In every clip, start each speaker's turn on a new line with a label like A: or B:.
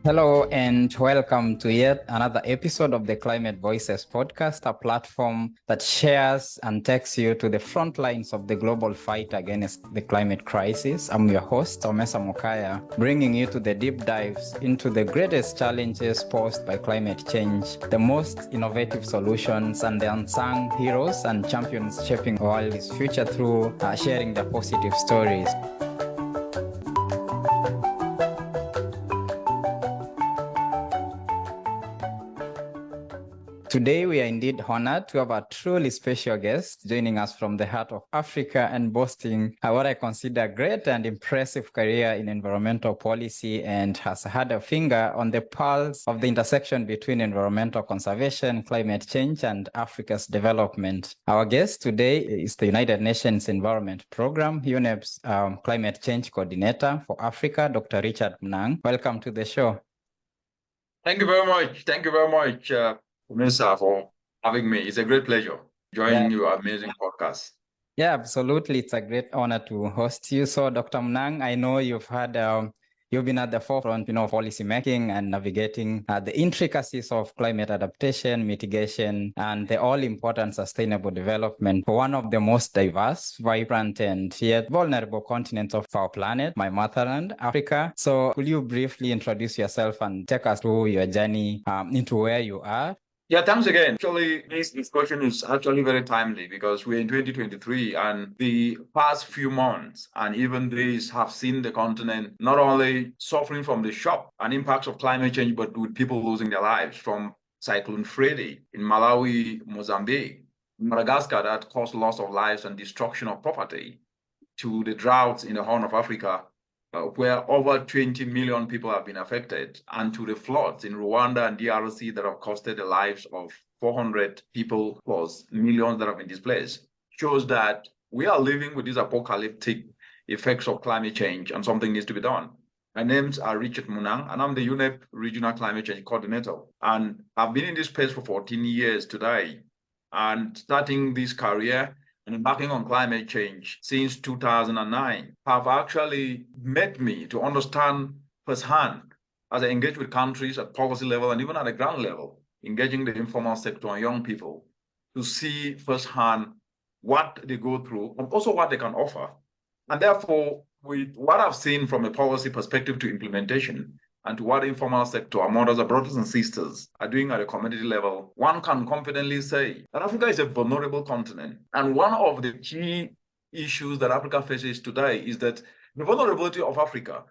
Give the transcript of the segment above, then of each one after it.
A: Hello and welcome to yet another episode of the Climate Voices podcast, a platform that shares and takes you to the front lines of the global fight against the climate crisis. I'm your host, Omesa Mokaya, bringing you to the deep dives into the greatest challenges posed by climate change, the most innovative solutions, and the unsung heroes and champions shaping the world's future through sharing their positive stories. Today, we are indeed honored to have a truly special guest joining us from the heart of Africa and boasting what I consider a great and impressive career in environmental policy and has had a finger on the pulse of the intersection between environmental conservation, climate change, and Africa's development. Our guest today is the United Nations Environment Program, UNEP's Climate Change Coordinator for Africa, Dr. Richard Mnang. Welcome to the show.
B: Thank you very much. Thank you very much, Mesa, for having me. It's a great pleasure joining your amazing podcast.
A: Yeah, absolutely. It's a great honor to host you. So, Dr. Mnang, I know you've been at the forefront, policy making and navigating the intricacies of climate adaptation, mitigation, and the all-important sustainable development for one of the most diverse, vibrant, and yet vulnerable continents of our planet, my motherland, Africa. So, will you briefly introduce yourself and take us through your journey into where you are?
B: Yeah, thanks again. Actually, this discussion is actually very timely because we're in 2023 and the past few months and even days have seen the continent not only suffering from the shock and impacts of climate change, but with people losing their lives from Cyclone Freddy in Malawi, Mozambique, Madagascar that caused loss of lives and destruction of property, to the droughts in the Horn of Africa, where over 20 million people have been affected, and to the floods in Rwanda and DRC that have costed the lives of 400 people plus millions that have been displaced, shows that we are living with these apocalyptic effects of climate change and something needs to be done. My names are Richard Mnang, and I'm the UNEP Regional Climate Change Coordinator. And I've been in this space for 14 years today. And starting this career and embarking on climate change since 2009 have actually made me to understand firsthand as I engage with countries at policy level and even at the ground level, engaging the informal sector and young people to see firsthand what they go through and also what they can offer. And therefore, with what I've seen from a policy perspective to implementation, and to what the informal sector, our mothers, our brothers and sisters are doing at a community level, one can confidently say that Africa is a vulnerable continent. And one of the key issues that Africa faces today is that the vulnerability of Africa,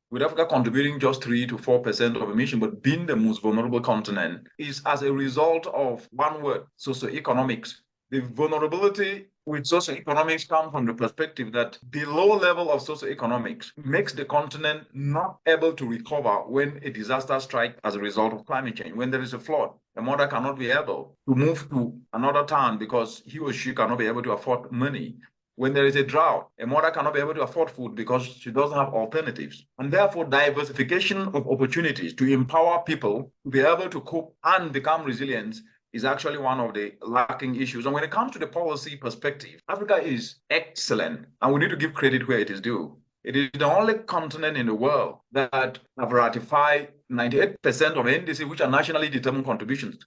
B: with Africa contributing just 3 to 4% of emission, but being the most vulnerable continent, is as a result of one word, socioeconomics. The vulnerability with socioeconomics comes from the perspective that the low level of socioeconomics makes the continent not able to recover when a disaster strikes as a result of climate change. When there is a flood, a mother cannot be able to move to another town because he or she cannot be able to afford money. When there is a drought, a mother cannot be able to afford food because she doesn't have alternatives. And therefore, diversification of opportunities to empower people to be able to cope and become resilient is actually one of the lacking issues. And when it comes to the policy perspective, Africa is excellent, and we need to give credit where it is due. It is the only continent in the world that have ratified 98% of NDC, which are nationally determined contributions,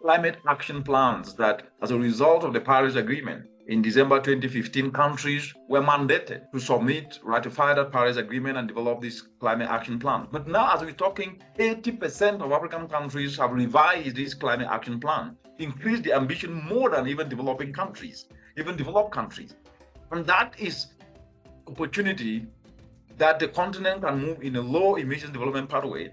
B: climate action plans that, as a result of the Paris Agreement, in December 2015, countries were mandated to submit, ratify that Paris Agreement and develop these climate action plans. But now, as we're talking, 80% of African countries have revised this climate action plan, increased the ambition more than even developing countries, even developed countries. And that is opportunity that the continent can move in a low emissions development pathway.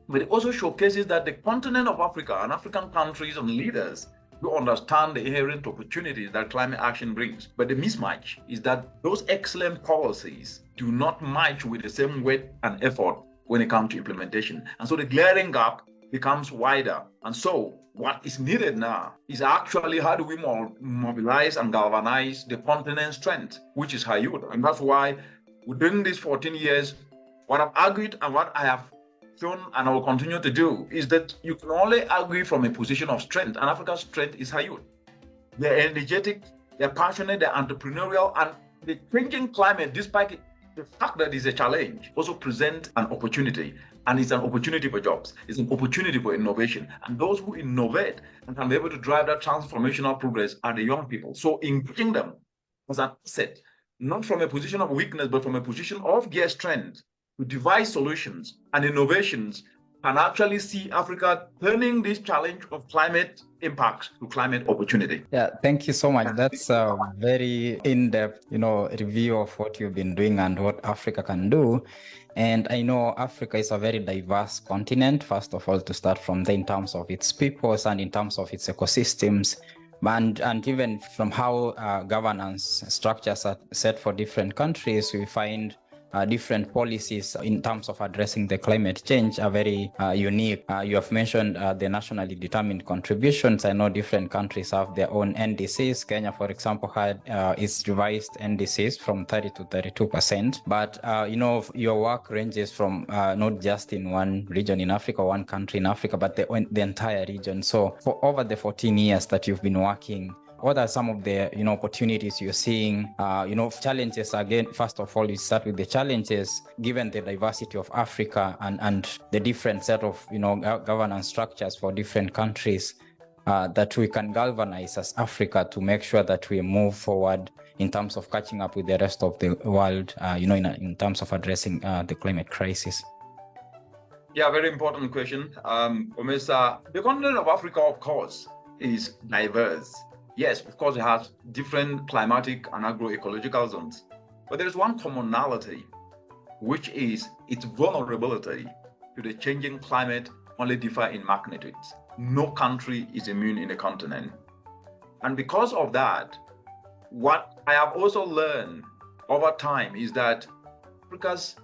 B: But it also showcases that the continent of Africa and African countries and leaders to understand the inherent opportunities that climate action brings. But the mismatch is that those excellent policies do not match with the same weight and effort when it comes to implementation. And so the glaring gap becomes wider. And so what is needed now is actually how do we mobilize and galvanize the continent's strength, which is our youth. And that's why within these 14 years, what I've argued and what I have shown and I will continue to do is that you can only argue from a position of strength, and Africa's strength is her youth. They're energetic, they're passionate, they're entrepreneurial, and the changing climate, despite the fact that it's a challenge, also presents an opportunity. And it's an opportunity for jobs, it's an opportunity for innovation. And those who innovate and can be able to drive that transformational progress are the young people. So engaging them as an asset, not from a position of weakness, but from a position of their strength to devise solutions and innovations can actually see Africa turning this challenge of climate impacts to climate opportunity.
A: Yeah, thank you so much. That's a very in-depth, review of what you've been doing and what Africa can do. And I know Africa is a very diverse continent, first of all, to start from there in terms of its peoples and in terms of its ecosystems. And even from how governance structures are set for different countries, we find different policies in terms of addressing the climate change are very unique. You have mentioned the nationally determined contributions. I know different countries have their own NDCs. Kenya, for example, had its revised NDCs from 30 to 32%. But, your work ranges from not just in one region in Africa, one country in Africa, but the entire region. So for over the 14 years that you've been working, what are some of the opportunities you're seeing? Challenges again. First of all, you start with the challenges given the diversity of Africa and the different set of governance structures for different countries that we can galvanize as Africa to make sure that we move forward in terms of catching up with the rest of the world. In terms of addressing the climate crisis.
B: Yeah, very important question. Omesa, the continent of Africa, of course, is diverse. Yes, of course, it has different climatic and agroecological zones. But there is one commonality, which is its vulnerability to the changing climate only differ in magnitudes. No country is immune in the continent. And because of that, what I have also learned over time is that Africa's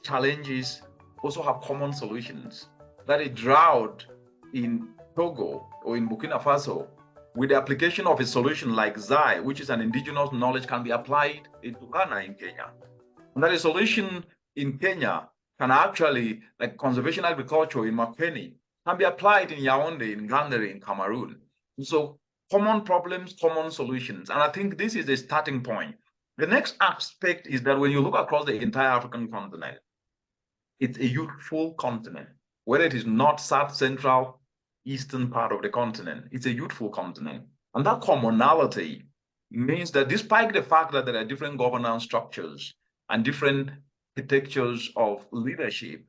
B: challenges also have common solutions. That a drought in Togo or in Burkina Faso, with the application of a solution like Zai, which is an indigenous knowledge, can be applied into Ghana in Kenya. And that a solution in Kenya can actually, like conservation agriculture in Makweni, can be applied in Yaoundé, in Gandere, in Cameroon. So common problems, common solutions. And I think this is a starting point. The next aspect is that when you look across the entire African continent, it's a youthful continent, whether it is north, south, central, eastern part of the continent. It's a youthful continent. And that commonality means that despite the fact that there are different governance structures and different architectures of leadership,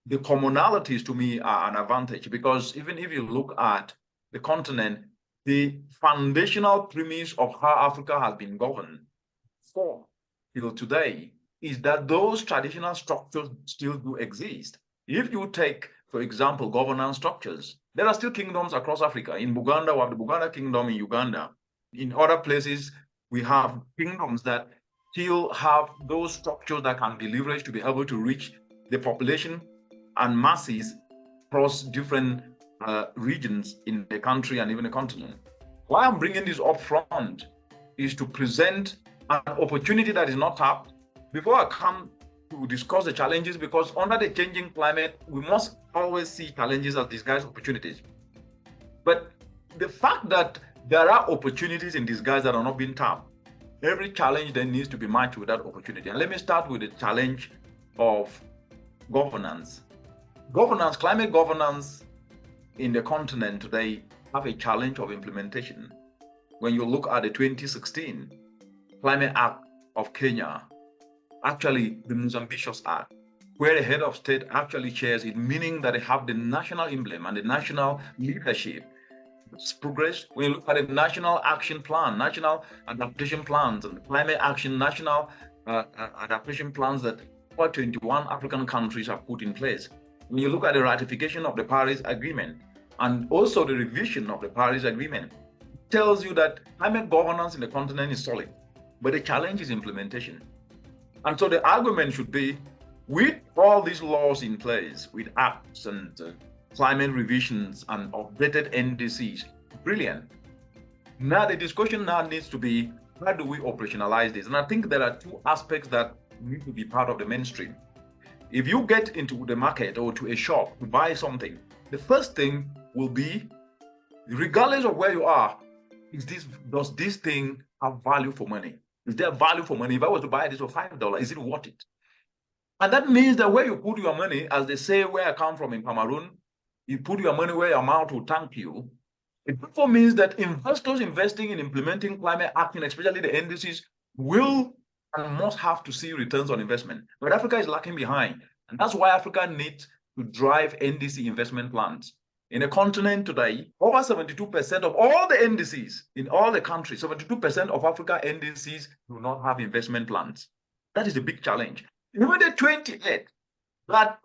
B: the commonalities to me are an advantage, because even if you look at the continent, the foundational premise of how Africa has been governed for till today is that those traditional structures still do exist. If you take, for example, governance structures, there are still kingdoms across Africa. In Buganda, we have the Buganda Kingdom in Uganda. In other places, we have kingdoms that still have those structures that can be leveraged to be able to reach the population and masses across different regions in the country and even the continent. Why I'm bringing this up front is to present an opportunity that is not tapped before I come to discuss the challenges, because under the changing climate, we must always see challenges as disguised opportunities. But the fact that there are opportunities in disguise that are not being tapped, every challenge then needs to be matched with that opportunity. And let me start with the challenge of governance. Climate governance in the continent today have a challenge of implementation. When you look at the 2016 Climate Act of Kenya, actually the most ambitious act, where the head of state actually chairs it, meaning that they have the national emblem and the national leadership. It's progress. When you look at the national action plan, national adaptation plans, and climate action, national adaptation plans that over 21 African countries have put in place. When you look at the ratification of the Paris Agreement and also the revision of the Paris Agreement, it tells you that climate governance in the continent is solid, but the challenge is implementation. And so the argument should be, with all these laws in place, with acts and climate revisions and updated NDCs, brilliant. Now the discussion now needs to be, how do we operationalize this? And I think there are two aspects that need to be part of the mainstream. If you get into the market or to a shop to buy something, the first thing will be, regardless of where you are, does this thing have value for money? Is there value for money? If I was to buy this for $5, is it worth it? And that means that where you put your money, as they say where I come from in Cameroon, you put your money where your mouth will thank you. It therefore means that investors investing in implementing climate action, especially the NDCs, will and must have to see returns on investment. But Africa is lacking behind. And that's why Africa needs to drive NDC investment plans. In a continent today, over 72% of all the NDCs in all the countries, 72% of Africa NDCs do not have investment plans. That is a big challenge. Even the 28 that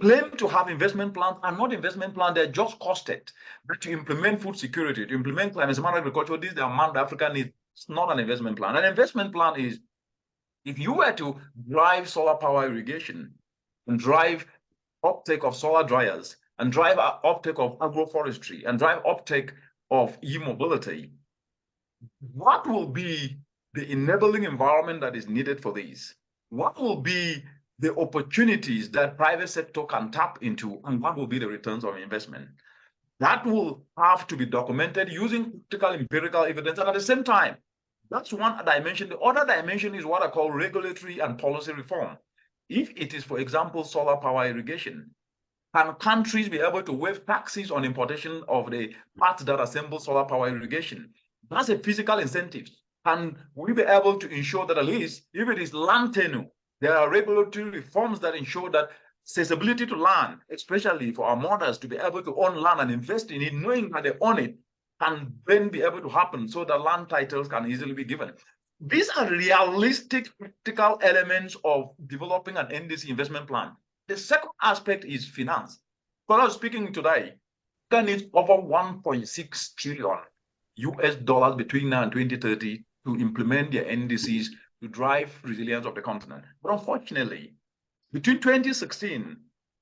B: claim to have investment plans are not investment plans, they're just costed. But to implement food security, to implement climate smart agriculture, this is the amount Africa needs. It's not an investment plan. An investment plan is, if you were to drive solar power irrigation and drive uptake of solar dryers and drive uptake of agroforestry and drive uptake of e-mobility, what will be the enabling environment that is needed for these? What will be the opportunities that private sector can tap into, and what will be the returns on investment? That will have to be documented using practical empirical evidence. And at the same time, that's one dimension. The other dimension is what I call regulatory and policy reform. If it is, for example, solar power irrigation, can countries be able to waive taxes on importation of the parts that assemble solar power irrigation? That's a physical incentive. Can we be able to ensure that at least, if it is land tenure, there are regulatory reforms that ensure that accessibility to land, especially for our mothers to be able to own land and invest in it, knowing that they own it, can then be able to happen so that land titles can easily be given. These are realistic, practical elements of developing an NDC investment plan. The second aspect is finance. Because I was speaking today, Africa needs over 1.6 trillion US dollars between now and 2030 to implement their NDCs to drive resilience of the continent. But unfortunately, between 2016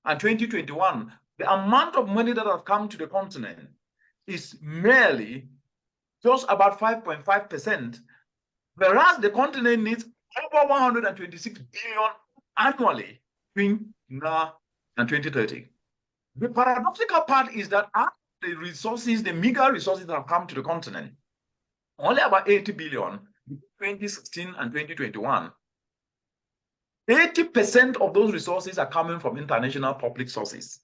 B: and 2021, the amount of money that has come to the continent is merely just about 5.5%, whereas the continent needs over 126 billion annually between now and 2030. The paradoxical part is that out of the resources, the meager resources that have come to the continent, only about 80 billion between 2016 and 2021, 80% of those resources are coming from international public sources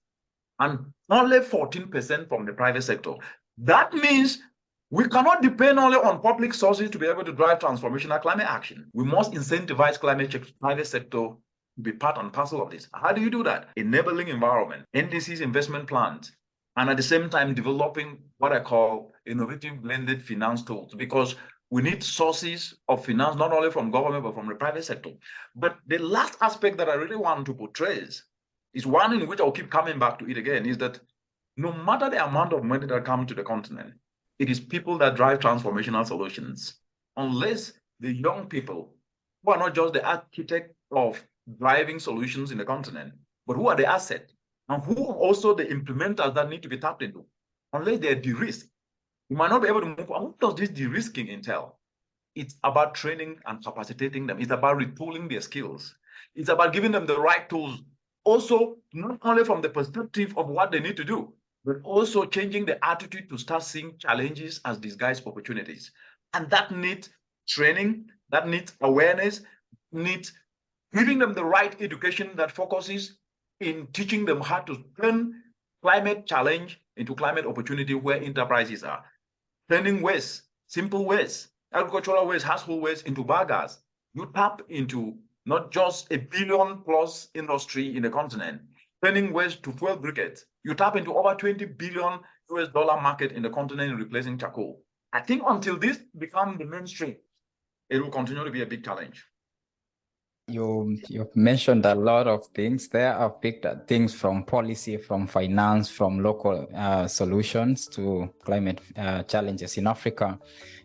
B: and only 14% from the private sector. That means we cannot depend only on public sources to be able to drive transformational climate action. We must incentivize private sector to be part and parcel of this. How do you do that? Enabling environment, NDC's investment plans, and at the same time developing what I call innovative blended finance tools, because we need sources of finance, not only from government, but from the private sector. But the last aspect that I really want to portray is one in which I'll keep coming back to it again, is that no matter the amount of money that comes to the continent, it is people that drive transformational solutions. Unless the young people who are not just the architect of driving solutions in the continent, but who are the asset and who are also the implementers that need to be tapped into, unless they're de-risked, we might not be able to move. And what does this de-risking entail? It's about training and capacitating them. It's about retooling their skills. It's about giving them the right tools. Also, not only from the perspective of what they need to do, but also changing the attitude to start seeing challenges as disguised opportunities. And that needs training, that needs awareness, needs giving them the right education that focuses in teaching them how to turn climate challenge into climate opportunity where enterprises are. Turning waste, simple waste, agricultural waste, household waste into biogas. You tap into not just a billion plus industry in the continent, turning waste to fuel briquettes. You tap into over 20 billion US dollar market in the continent replacing charcoal. I think until this becomes the mainstream, it will continue to be a big challenge.
A: you've mentioned a lot of things there. I've picked up things from policy, from finance, from local solutions to climate challenges in Africa.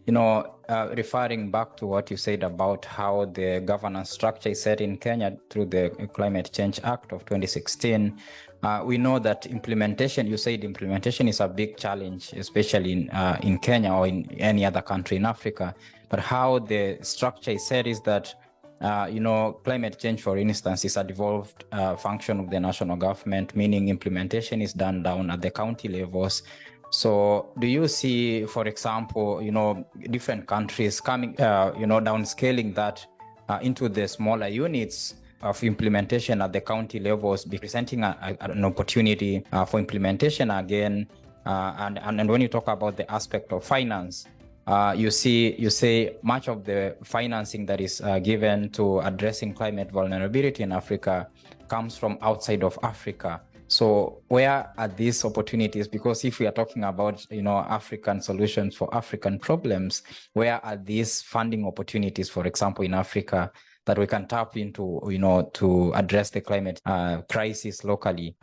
A: Referring back to what you said about how the governance structure is set in Kenya through the Climate Change Act of 2016, we know that you said implementation is a big challenge, especially in Kenya or in any other country in Africa. But how the structure is set is that climate change, for instance, is a devolved function of the national government, meaning implementation is done down at the county levels. So do you see, for example, different countries coming, downscaling that into the smaller units of implementation at the county levels, presenting an opportunity for implementation again? And when you talk about the aspect of finance, you say much of the financing that is given to addressing climate vulnerability in Africa comes from outside of Africa. So where are these opportunities? Because if we are talking about, African solutions for African problems, where are these funding opportunities, for example, in Africa, that we can tap into, to address the climate crisis locally,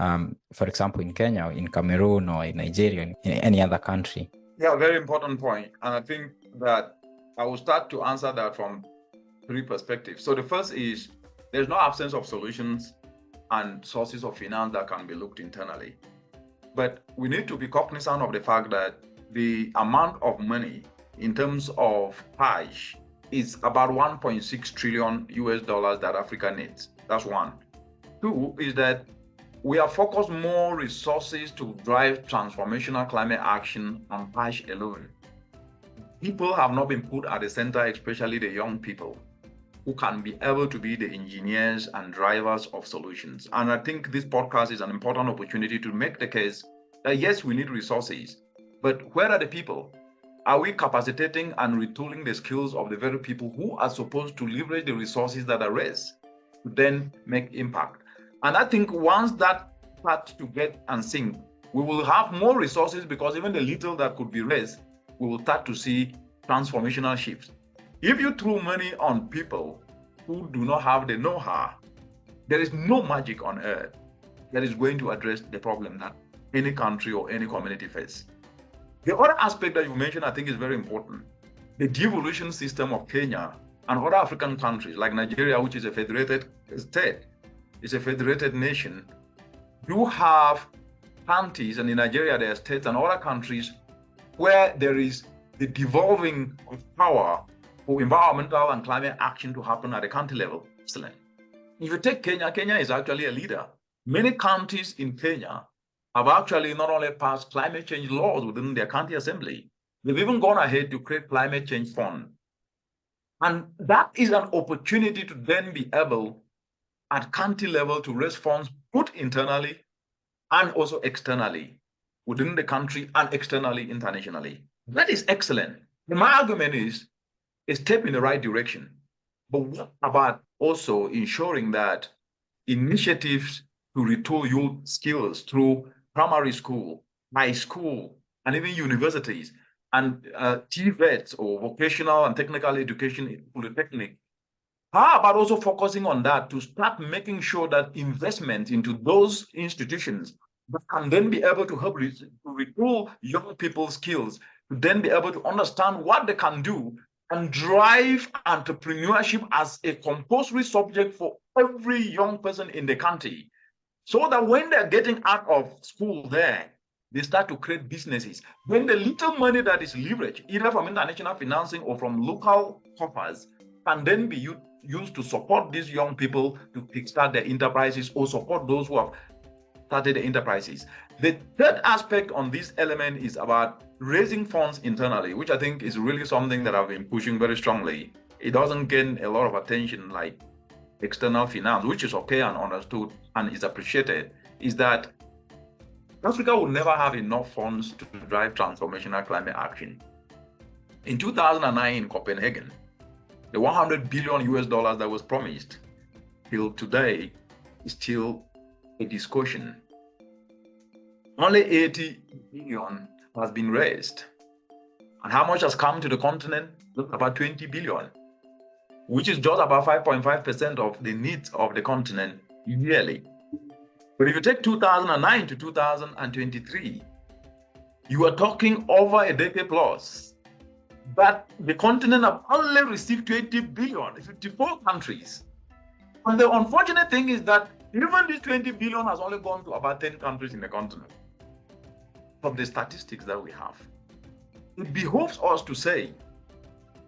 A: for example, in Kenya, or in Cameroon, or in Nigeria, in any other country?
B: Yeah, very important point. And I think that I will start to answer that from three perspectives. So the first is there's no absence of solutions and sources of finance that can be looked internally. But we need to be cognizant of the fact that the amount of money in terms of cash is about 1.6 trillion US dollars that Africa needs. That's one. Two is that we have focused more resources to drive transformational climate action on cash alone. People have not been put at the center, especially the young people, who can be able to be the engineers and drivers of solutions. And I think this podcast is an important opportunity to make the case that yes, we need resources, but where are the people? Are we capacitating and retooling the skills of the very people who are supposed to leverage the resources that are raised to then make impact? And I think once that starts to get and sink, we will have more resources, because even the little that could be raised, we will start to see transformational shifts. If you throw money on people who do not have the know-how, there is no magic on earth that is going to address the problem that any country or any community faces. The other aspect that you mentioned, I think, is very important. The devolution system of Kenya and other African countries like Nigeria, which is a federated state, is a federated nation, do have counties, and in Nigeria there are states and other countries where there is the devolving of power for environmental and climate action to happen at the county level. Excellent. If you take Kenya, Kenya is actually a leader. Many counties in Kenya have actually not only passed climate change laws within their county assembly, they've even gone ahead to create climate change fund. And that is an opportunity to then be able at county level to raise funds both internally and also externally within the country and externally internationally. That is excellent. My argument is a step in the right direction. But what about also ensuring that initiatives to retool youth skills through primary school, high school, and even universities, and TVETs or vocational and technical education, polytechnic, how about also focusing on that to start making sure that investment into those institutions that can then be able to help to retool young people's skills, to then be able to understand what they can do and drive entrepreneurship as a compulsory subject for every young person in the country, so that when they're getting out of school there, they start to create businesses. When the little money that is leveraged, either from international financing or from local coffers, can then be used to support these young people to kickstart their enterprises or support those who have started the enterprises. The third aspect on this element is about raising funds internally, which I think is really something that I've been pushing very strongly. It doesn't gain a lot of attention like external finance, which is okay and understood and is appreciated, is that Africa will never have enough funds to drive transformational climate action. In 2009 in Copenhagen, the 100 billion US dollars that was promised till today is still a discussion. Only 80 billion has been raised. And how much has come to the continent? About 20 billion. which is just about 5.5% of the needs of the continent yearly. But if you take 2009 to 2023, you are talking over a decade plus that the continent have only received 20 billion, 54 countries. And the unfortunate thing is that even this 20 billion has only gone to about 10 countries in the continent. From the statistics that we have, it behoves us to say,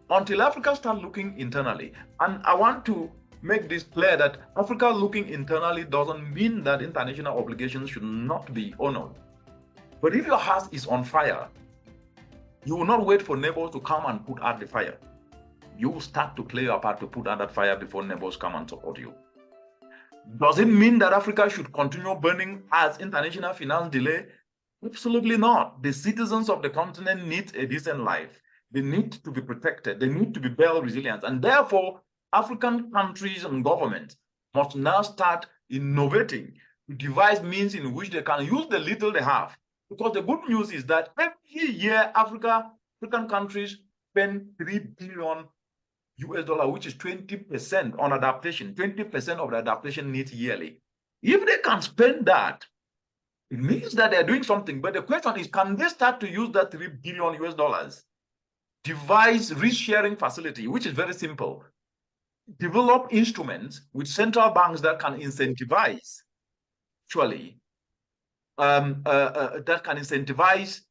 B: until Africa starts looking internally, and I want to make this clear that Africa looking internally doesn't mean that international obligations should not be honored. But if your house is on fire, you will not wait for neighbors to come and put out the fire. You will start to play your part to put out that fire before neighbors come and support you. Does it mean that Africa should continue burning as international finance delay? Absolutely not. The citizens of the continent need a decent life. They need to be protected. They need to be well resilient. And therefore, African countries and governments must now start innovating to devise means in which they can use the little they have. Because the good news is that every year, African countries spend $3 billion, which is 20% on adaptation, 20% of the adaptation needs yearly. If they can spend that, it means that they're doing something. But the question is, can they start to use that $3 billion, devise risk sharing facility, which is very simple, develop instruments with central banks that can incentivize, actually, that can incentivize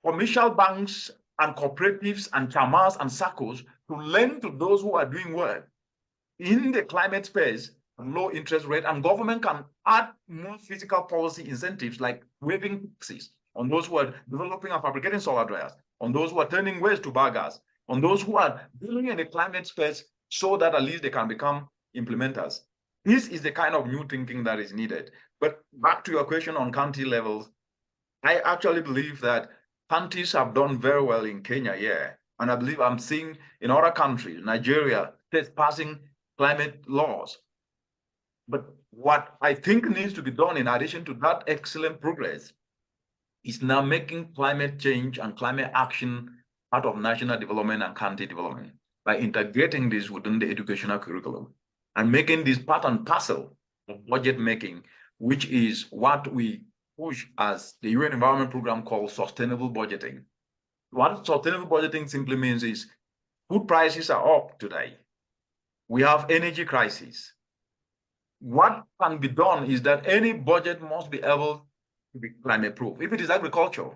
B: commercial banks and cooperatives and chamas and SACCOs to lend to those who are doing well in the climate space, low interest rate, and government can add more physical policy incentives like waiving taxes on those who are developing and fabricating solar dryers, on those who are turning waste to biogas, on those who are dealing in the climate space so that at least they can become implementers. This is the kind of new thinking that is needed. But back to your question on county levels, I actually believe that counties have done very well in Kenya, yeah. And I believe I'm seeing in other countries, Nigeria, states passing climate laws. But what I think needs to be done in addition to that excellent progress is now making climate change and climate action part of national development and county development by integrating this within the educational curriculum and making this part and parcel of budget making, which is what we push as the UN Environment Program called sustainable budgeting. What sustainable budgeting simply means is food prices are up today. We have energy crisis. What can be done is that any budget must be able to be climate proof. If it is agriculture,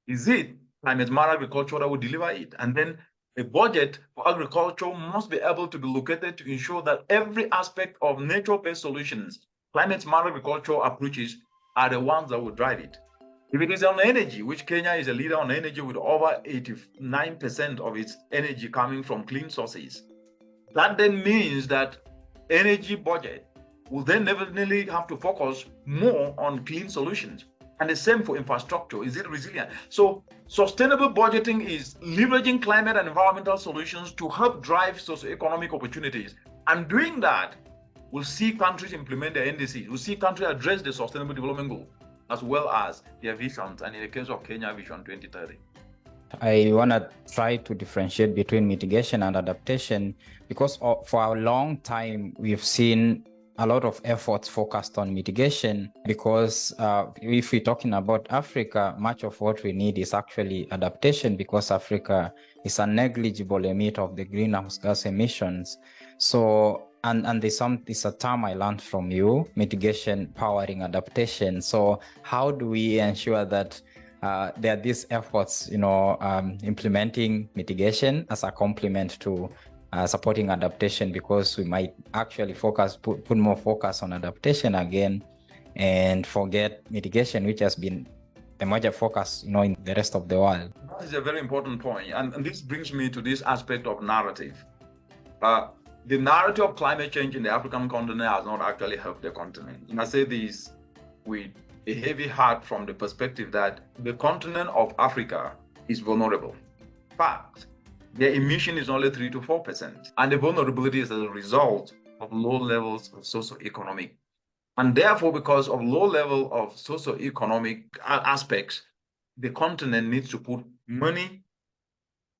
B: is it climate smart agriculture that will deliver it? And then a budget for agriculture must be able to be located to ensure that every aspect of nature-based solutions, climate smart agriculture approaches are the ones that will drive it. If it is on energy, which Kenya is a leader on energy with over 89% of its energy coming from clean sources, that then means that energy budget will then definitely have to focus more on clean solutions. And the same for infrastructure. Is it resilient? So sustainable budgeting is leveraging climate and environmental solutions to help drive socioeconomic opportunities. And doing that, we'll see countries implement their NDCs. We'll see countries address the sustainable development goal, as well as their visions. And in the case of Kenya, Vision 2030.
A: I want to try to differentiate between mitigation and adaptation because for a long time, we've seen a lot of efforts focused on mitigation because if we're talking about Africa, much of what we need is actually adaptation because Africa is a negligible emitter of the greenhouse gas emissions. So, and there's a term I learned from you, mitigation powering adaptation. So how do we ensure that there are these efforts, implementing mitigation as a complement to supporting adaptation, because we might actually put more focus on adaptation again and forget mitigation, which has been a major focus, in the rest of the world.
B: That is a very important point. And this brings me to this aspect of narrative. The narrative of climate change in the African continent has not actually helped the continent. And I say this with a heavy heart from the perspective that the continent of Africa is vulnerable. In fact, their emission is only 3 to 4%. And the vulnerability is as a result of low levels of socioeconomic. And therefore, because of low level of socioeconomic aspects, the continent needs to put money,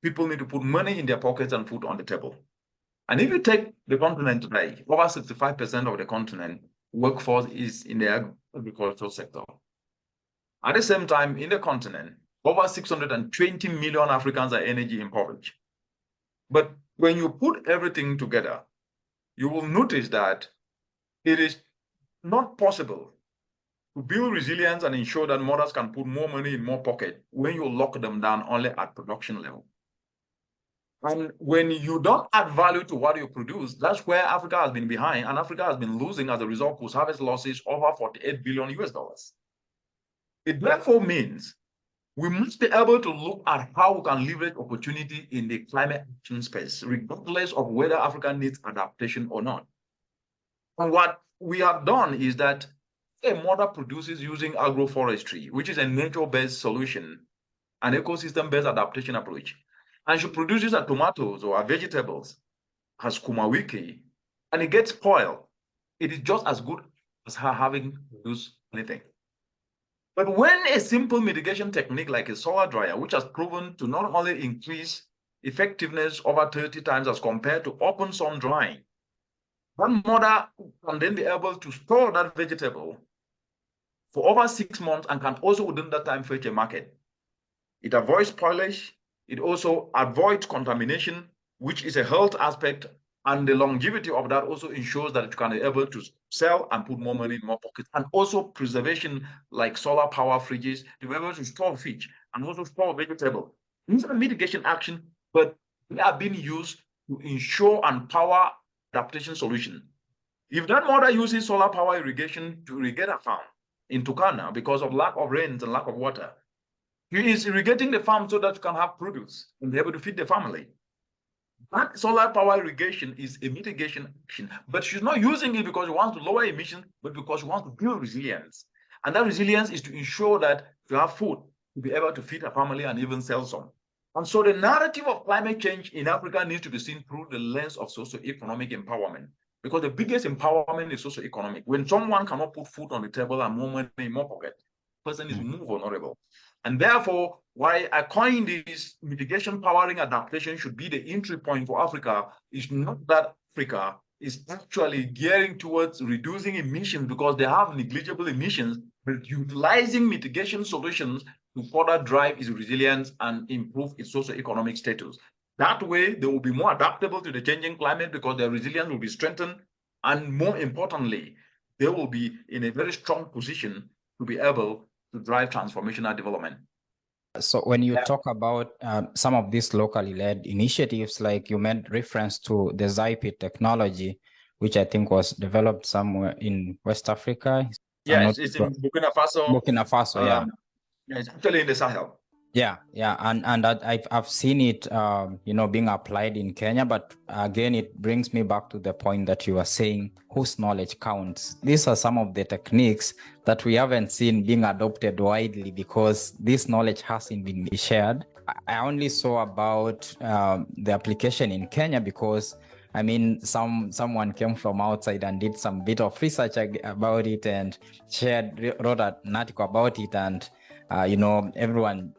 B: people need to put money in their pockets and food on the table. And if you take the continent today, over 65% of the continent workforce is in the agricultural sector. At the same time, in the continent, over 620 million Africans are energy impoverished. But when you put everything together, you will notice that it is not possible to build resilience and ensure that mothers can put more money in more pocket when you lock them down only at production level. And when you don't add value to what you produce, that's where Africa has been behind, and Africa has been losing as a result of post-harvest losses over 48 billion US dollars. It therefore means we must be able to look at how we can leverage opportunity in the climate action space, regardless of whether Africa needs adaptation or not. And what we have done is that a mother produces using agroforestry, which is a nature-based solution, an ecosystem-based adaptation approach, and she produces her tomatoes or her vegetables as kumawiki, and it gets spoiled, it is just as good as her having produced anything. But when a simple mitigation technique like a solar dryer, which has proven to not only increase effectiveness over 30 times as compared to open sun drying, one mother can then be able to store that vegetable for over 6 months and can also within that time fetch a market. It avoids spoilage. It also avoids contamination, which is a health aspect. And the longevity of that also ensures that it can be able to sell and put more money in more pockets. And also preservation, like solar power fridges, to be able to store fish and also store vegetable. These are mitigation action, but they are being used to ensure and power adaptation solution. If that mother uses solar power irrigation to irrigate a farm in Turkana because of lack of rains and lack of water, he is irrigating the farm so that you can have produce and be able to feed the family. That solar power irrigation is a mitigation action, but she's not using it because she wants to lower emissions, but because she wants to build resilience. And that resilience is to ensure that you have food to be able to feed a family and even sell some. And so the narrative of climate change in Africa needs to be seen through the lens of socio-economic empowerment, because the biggest empowerment is socio-economic. When someone cannot put food on the table and more money in more pocket, the person is more vulnerable. And therefore, why I coined this mitigation powering adaptation should be the entry point for Africa is not that Africa is actually gearing towards reducing emissions because they have negligible emissions, but utilizing mitigation solutions to further drive its resilience and improve its socio-economic status. That way, they will be more adaptable to the changing climate because their resilience will be strengthened. And more importantly, they will be in a very strong position to be able to drive transformational development.
A: So when you talk about some of these locally led initiatives, like you made reference to the ZIPIT technology, which I think was developed somewhere in West Africa.
B: Yes, it's in Burkina Faso.
A: Burkina Faso, yeah.
B: It's actually in the Sahel.
A: Yeah, and I've seen it, being applied in Kenya. But again, it brings me back to the point that you were saying, whose knowledge counts. These are some of the techniques that we haven't seen being adopted widely because this knowledge hasn't been shared. I only saw about the application in Kenya because I mean, someone came from outside and did some bit of research about it and wrote an article about it, and everyone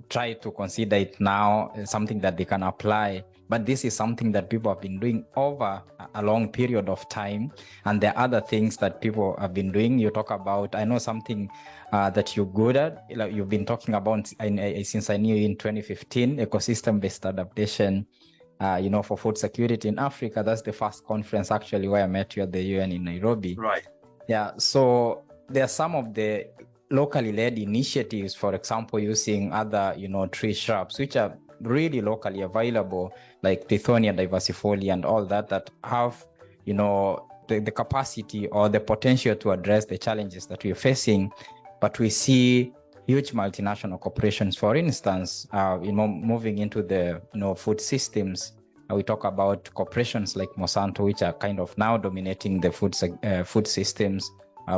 A: try to consider it now something that they can apply. But this is something that people have been doing over a long period of time, and there are other things that people have been doing. You talk about, I know something that you're good at, like you've been talking about since I knew you in 2015, ecosystem-based adaptation, for food security in Africa. That's the first conference actually where I met you at the UN in Nairobi.
B: Right.
A: Yeah, so there are some of the locally led initiatives, for example, using other, tree shrubs, which are really locally available, like Tithonia diversifolia and all that have, the capacity or the potential to address the challenges that we're facing. But we see huge multinational corporations, for instance, moving into the, food systems. We talk about corporations like Monsanto, which are kind of now dominating the food systems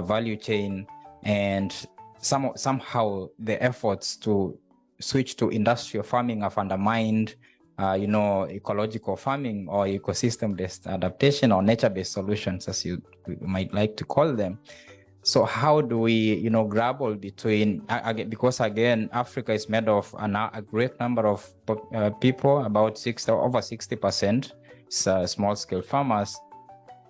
A: value chain, and somehow the efforts to switch to industrial farming have undermined, ecological farming or ecosystem-based adaptation or nature-based solutions, as you might like to call them. So how do we, grapple between, because again, Africa is made of a great number of people, about over 60%, small-scale farmers.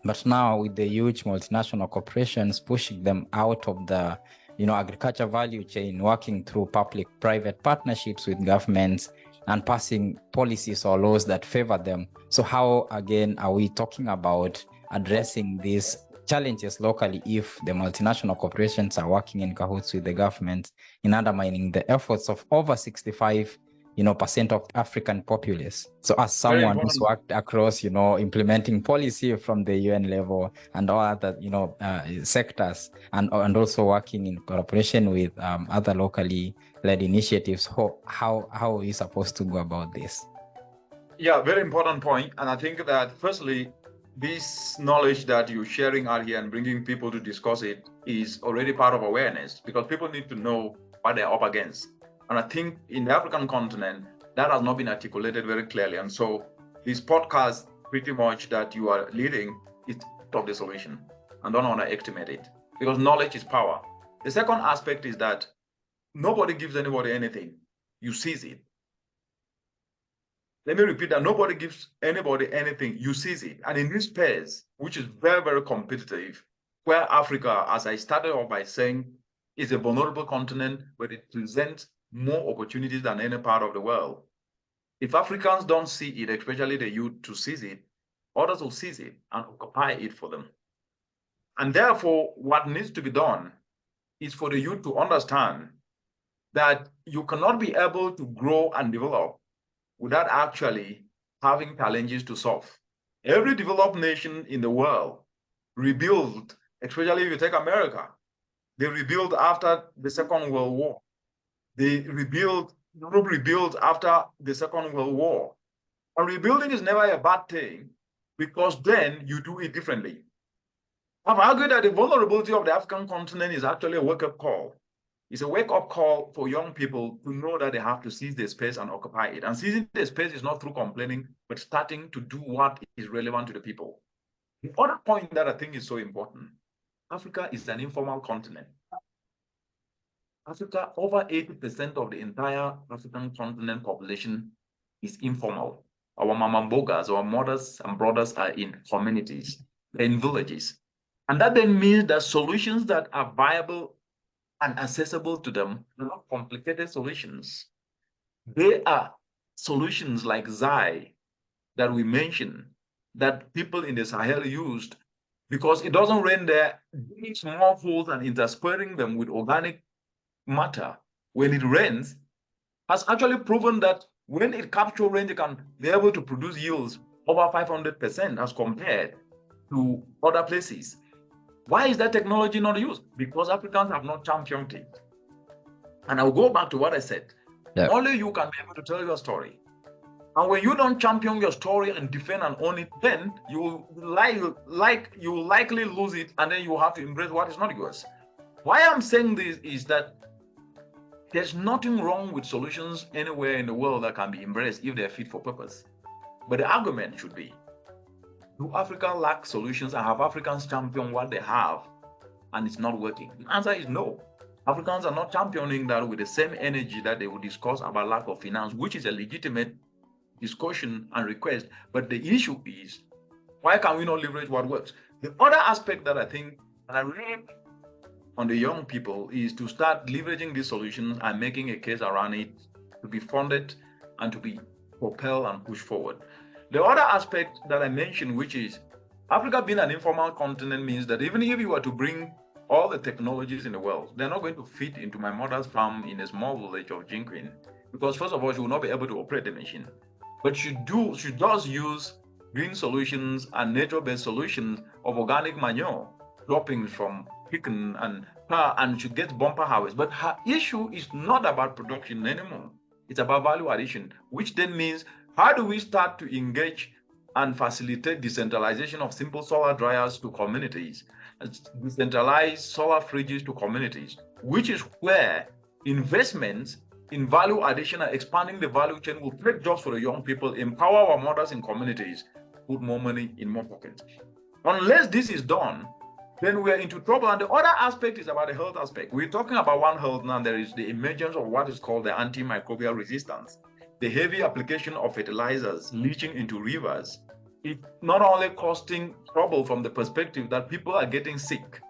A: But now with the huge multinational corporations pushing them out of the agriculture value chain, working through public-private partnerships with governments and passing policies or laws that favor them. So how again are we talking about addressing these challenges locally if the multinational corporations are working in cahoots with the government in undermining the efforts of over 65 percent of African populace? So as someone who's worked across, implementing policy from the UN level and all other, sectors, and also working in cooperation with other locally led initiatives, how are we supposed to go about this?
B: Yeah, very important point. And I think that firstly, this knowledge that you're sharing out here and bringing people to discuss it is already part of awareness, because people need to know what they're up against. And I think in the African continent, that has not been articulated very clearly. And so this podcast, pretty much that you are leading, is part of the solution. And don't underestimate it, because knowledge is power. The second aspect is that nobody gives anybody anything. You seize it. Let me repeat that nobody gives anybody anything, you seize it. And in this space, which is very, very competitive, where Africa, as I started off by saying, is a vulnerable continent, but it presents more opportunities than any part of the world. If Africans don't see it, especially the youth, to seize it, others will seize it and occupy it for them. And therefore, what needs to be done is for the youth to understand that you cannot be able to grow and develop without actually having challenges to solve. Every developed nation in the world rebuilt, especially if you take America, they rebuilt after the Second World War. Europe rebuilt after the Second World War. And rebuilding is never a bad thing, because then you do it differently. I've argued that the vulnerability of the African continent is actually a wake-up call. It's a wake-up call for young people to know that they have to seize the space and occupy it. And seizing the space is not through complaining, but starting to do what is relevant to the people. The other point that I think is so important, Africa is an informal continent. Africa, over 80% of the entire African continent population is informal. Our mamambogas, our mothers and brothers are in communities, they're in villages. And that then means that solutions that are viable and accessible to them are not complicated solutions. They are solutions like Zai that we mentioned, that people in the Sahel used, because it doesn't rain there, digging small holes and interspersing them with organic matter when it rains has actually proven that when it captures rain, it can be able to produce yields over 500% as compared to other places. Why is that technology not used? Because Africans have not championed it. And I'll go back to what I said. Yeah. Only you can be able to tell your story. And when you don't champion your story and defend and own it, then you will likely lose it, and then you have to embrace what is not yours. Why I'm saying this is that there's nothing wrong with solutions anywhere in the world that can be embraced if they're fit for purpose. But the argument should be, do Africa lack solutions, and have Africans championed what they have and it's not working? The answer is no. Africans are not championing that with the same energy that they would discuss about lack of finance, which is a legitimate discussion and request. But the issue is, why can we not leverage what works? The other aspect that I think, and I really on the young people, is to start leveraging these solutions and making a case around it to be funded and to be propelled and pushed forward. The other aspect that I mentioned, which is Africa being an informal continent, means that even if you were to bring all the technologies in the world, they're not going to fit into my mother's farm in a small village of Jinquin, because first of all, she will not be able to operate the machine. But she does use green solutions and nature-based solutions of organic manure, droppings from chicken and she gets bumper harvest. But her issue is not about production anymore. It's about value addition, which then means, how do we start to engage and facilitate decentralization of simple solar dryers to communities, decentralized solar fridges to communities, which is where investments in value addition and expanding the value chain will create jobs for the young people, empower our mothers in communities, put more money in more pockets. Unless this is done, then we are into trouble. And the other aspect is about the health aspect. We're talking about One Health now. There is the emergence of what is called the antimicrobial resistance, the heavy application of fertilizers leaching into rivers, it's not only costing trouble from the perspective that people are getting sick,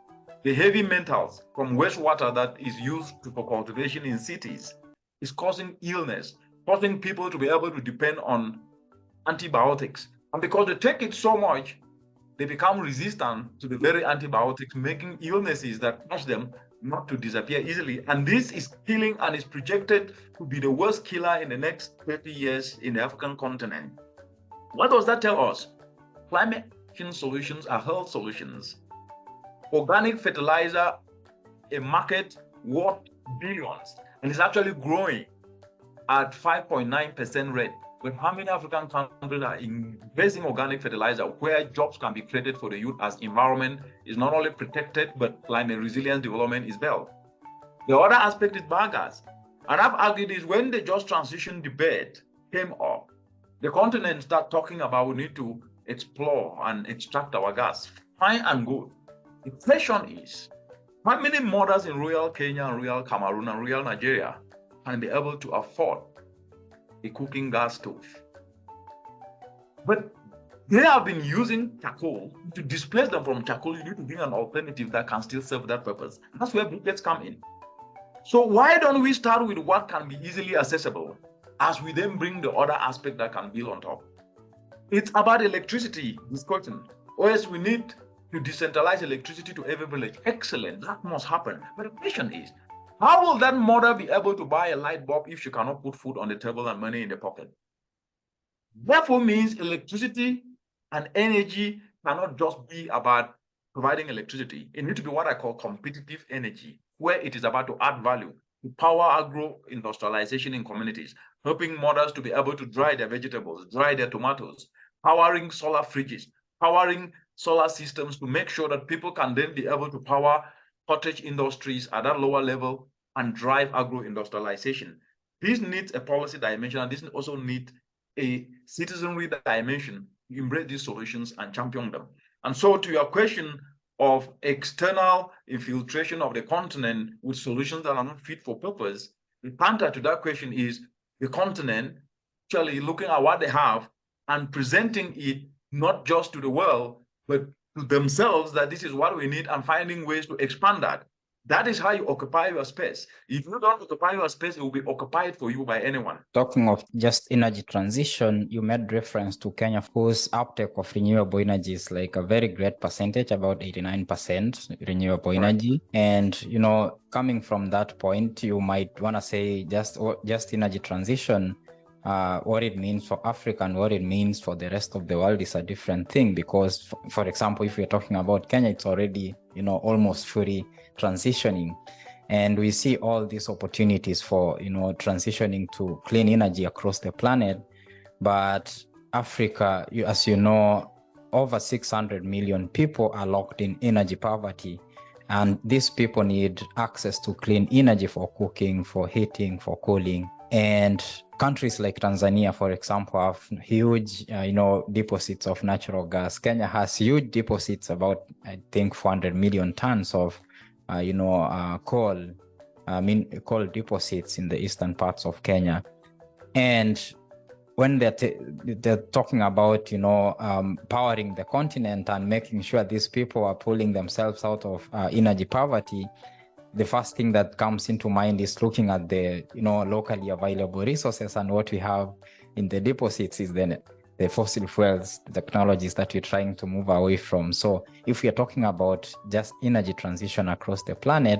B: the heavy metals from wastewater that is used for cultivation in cities is causing illness, causing people to be able to depend on antibiotics. And because they take it so much, they become resistant to the very antibiotics, making illnesses that catch them not to disappear easily. And this is killing and is projected to be the worst killer in the next 30 years in the African continent. What does that tell us? Climate change solutions are health solutions. Organic fertilizer, a market worth billions, and it's actually growing at 5.9% rate. But how many African countries are investing organic fertilizer where jobs can be created for the youth as environment is not only protected, but climate resilient development is built? The other aspect is biogas. And I've argued is when the just transition debate came up, the continent started talking about we need to explore and extract our gas. Fine and good. The question is, how many mothers in rural Kenya and rural Cameroon and rural Nigeria can be able to afford a cooking gas stove? But they have been using charcoal. To displace them from charcoal, you need to bring an alternative that can still serve that purpose. And that's where briquettes come in. So why don't we start with what can be easily accessible as we then bring the other aspect that can build on top? It's about electricity discussion. Or else we need to decentralize electricity to every village. Excellent, that must happen. But the question is, how will that mother be able to buy a light bulb if she cannot put food on the table and money in the pocket? Therefore means electricity and energy cannot just be about providing electricity. It needs to be what I call competitive energy, where it is about to add value, to power agro-industrialization in communities, helping mothers to be able to dry their vegetables, dry their tomatoes, powering solar fridges, powering solar systems to make sure that people can then be able to power cottage industries at that lower level and drive agro-industrialization. This needs a policy dimension, and this also needs a citizenry dimension to embrace these solutions and champion them. And so to your question of external infiltration of the continent with solutions that are not fit for purpose, the counter to that question is the continent actually looking at what they have and presenting it not just to the world, but to themselves that this is what we need and finding ways to expand that. That is how you occupy your space. If you don't occupy your space, it will be occupied for you by anyone.
A: Talking of just energy transition, you made reference to Kenya, whose uptake of renewable energy is like a very great percentage, about 89% renewable energy. And, you know, coming from that point, you might want to say just energy transition, what it means for Africa and what it means for the rest of the world is a different thing. Because, for example, if we're talking about Kenya, it's already, you know, almost fully transitioning. And we see all these opportunities for, you know, transitioning to clean energy across the planet. But Africa, as you know, over 600 million people are locked in energy poverty. And these people need access to clean energy for cooking, for heating, for cooling. And countries like Tanzania, for example, have huge, deposits of natural gas. Kenya has huge deposits, about, I think, 400 million tons of, coal deposits in the eastern parts of Kenya. And when they're talking about, powering the continent and making sure these people are pulling themselves out of energy poverty, the first thing that comes into mind is looking at the, locally available resources, and what we have in the deposits is then the fossil fuels, the technologies that we're trying to move away from. So if we're talking about just energy transition across the planet,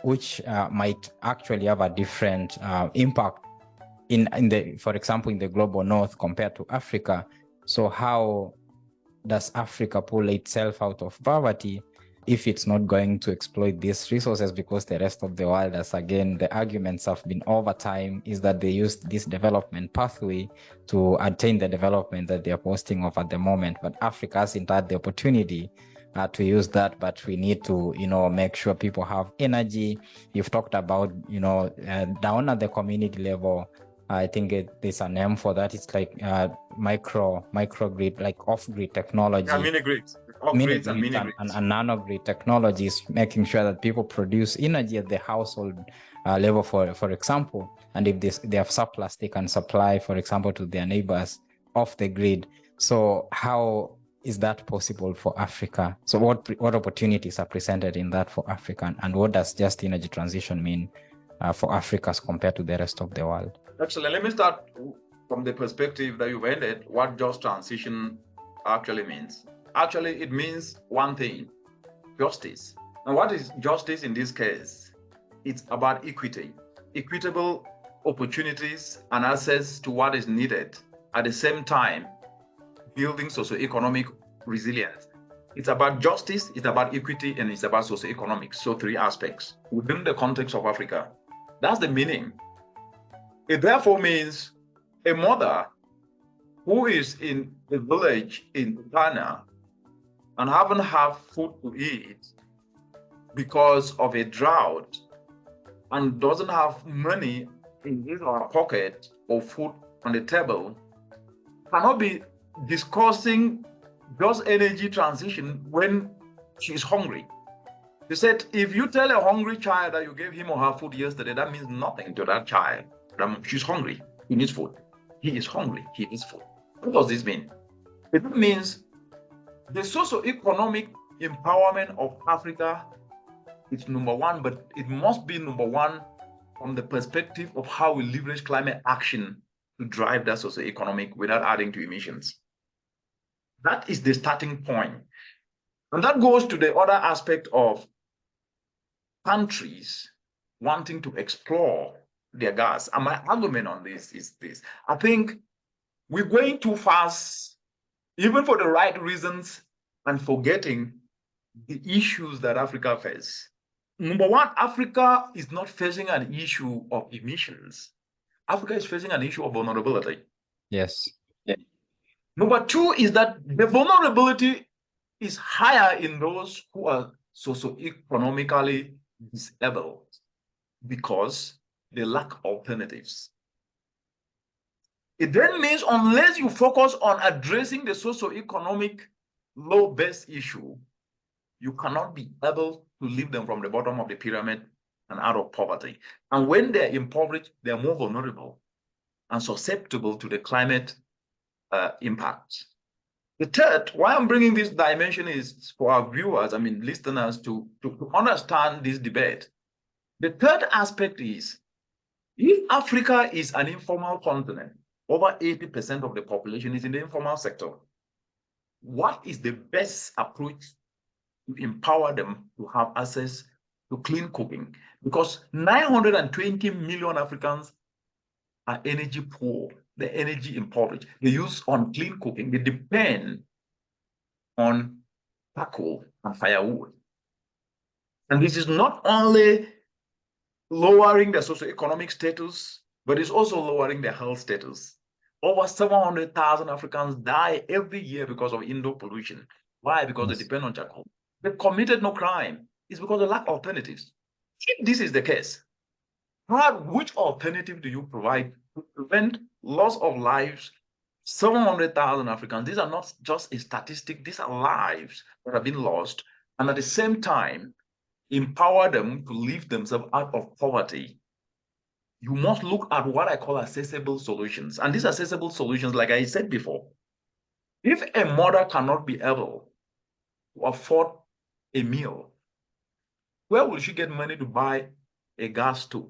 A: which might actually have a different impact for example, in the global north compared to Africa. So how does Africa pull itself out of poverty if it's not going to exploit these resources? Because the rest of the world, as again, the arguments have been over time, is that they use this development pathway to attain the development that they're boasting of at the moment. But Africa hasn't had the opportunity to use that, but we need to, make sure people have energy. You've talked about, down at the community level, I think there's a name for that. It's like microgrid, like off-grid technology.
B: Yeah, mini-grids. Off-grids and mini-grids.
A: And nanogrid technologies, making sure that people produce energy at the household level, for example. And if they have surplus, they can supply, for example, to their neighbors off the grid. So how is that possible for Africa? So what opportunities are presented in that for Africa, and what does just energy transition mean for Africa as compared to the rest of the world?
B: Actually, let me start from the perspective that you've ended, what just transition actually means. Actually, it means one thing: justice. And what is justice in this case? It's about equity, equitable opportunities and access to what is needed. At the same time, building socioeconomic resilience. It's about justice, it's about equity, and it's about socioeconomics. So, three aspects within the context of Africa. That's the meaning. It therefore means a mother who is in a village in Ghana and haven't have food to eat because of a drought and doesn't have money in his or her pocket or food on the table cannot be discussing just energy transition when she's hungry. He said, if you tell a hungry child that you gave him or her food yesterday, that means nothing to that child. She's hungry. He needs food. He is hungry. He needs food. What does this mean? It means the socio-economic empowerment of Africa is number one, but it must be number one from the perspective of how we leverage climate action to drive that socio-economic without adding to emissions. That is the starting point. And that goes to the other aspect of countries wanting to explore their gas. And my argument on this is this. I think we're going too fast, even for the right reasons, and forgetting the issues that Africa faces. Number one, Africa is not facing an issue of emissions. Africa is facing an issue of vulnerability.
A: Yes.
B: Number two is that the vulnerability is higher in those who are socioeconomically disabled because they lack alternatives. It then means unless you focus on addressing the socioeconomic low-base issue, you cannot be able to lift them from the bottom of the pyramid and out of poverty. And when they're impoverished, they're more vulnerable and susceptible to the climate impact. The third, why I'm bringing this dimension is for our viewers, listeners, to understand this debate. The third aspect is, if Africa is an informal continent, over 80% of the population is in the informal sector, what is the best approach to empower them to have access to clean cooking? Because 920 million Africans are energy poor, they're energy impoverished. They use unclean cooking, they depend on charcoal and firewood. And this is not only lowering their socioeconomic status, but it's also lowering their health status. Over 700,000 Africans die every year because of indoor pollution. Why? Because they depend on charcoal. They committed no crime. It's because they lack alternatives. If this is the case, which alternative do you provide to prevent loss of lives? 700,000 Africans, these are not just a statistic, these are lives that have been lost. And at the same time, empower them to lift themselves out of poverty. You must look at what I call accessible solutions. And these accessible solutions, like I said before, if a mother cannot be able to afford a meal, where will she get money to buy a gas stove?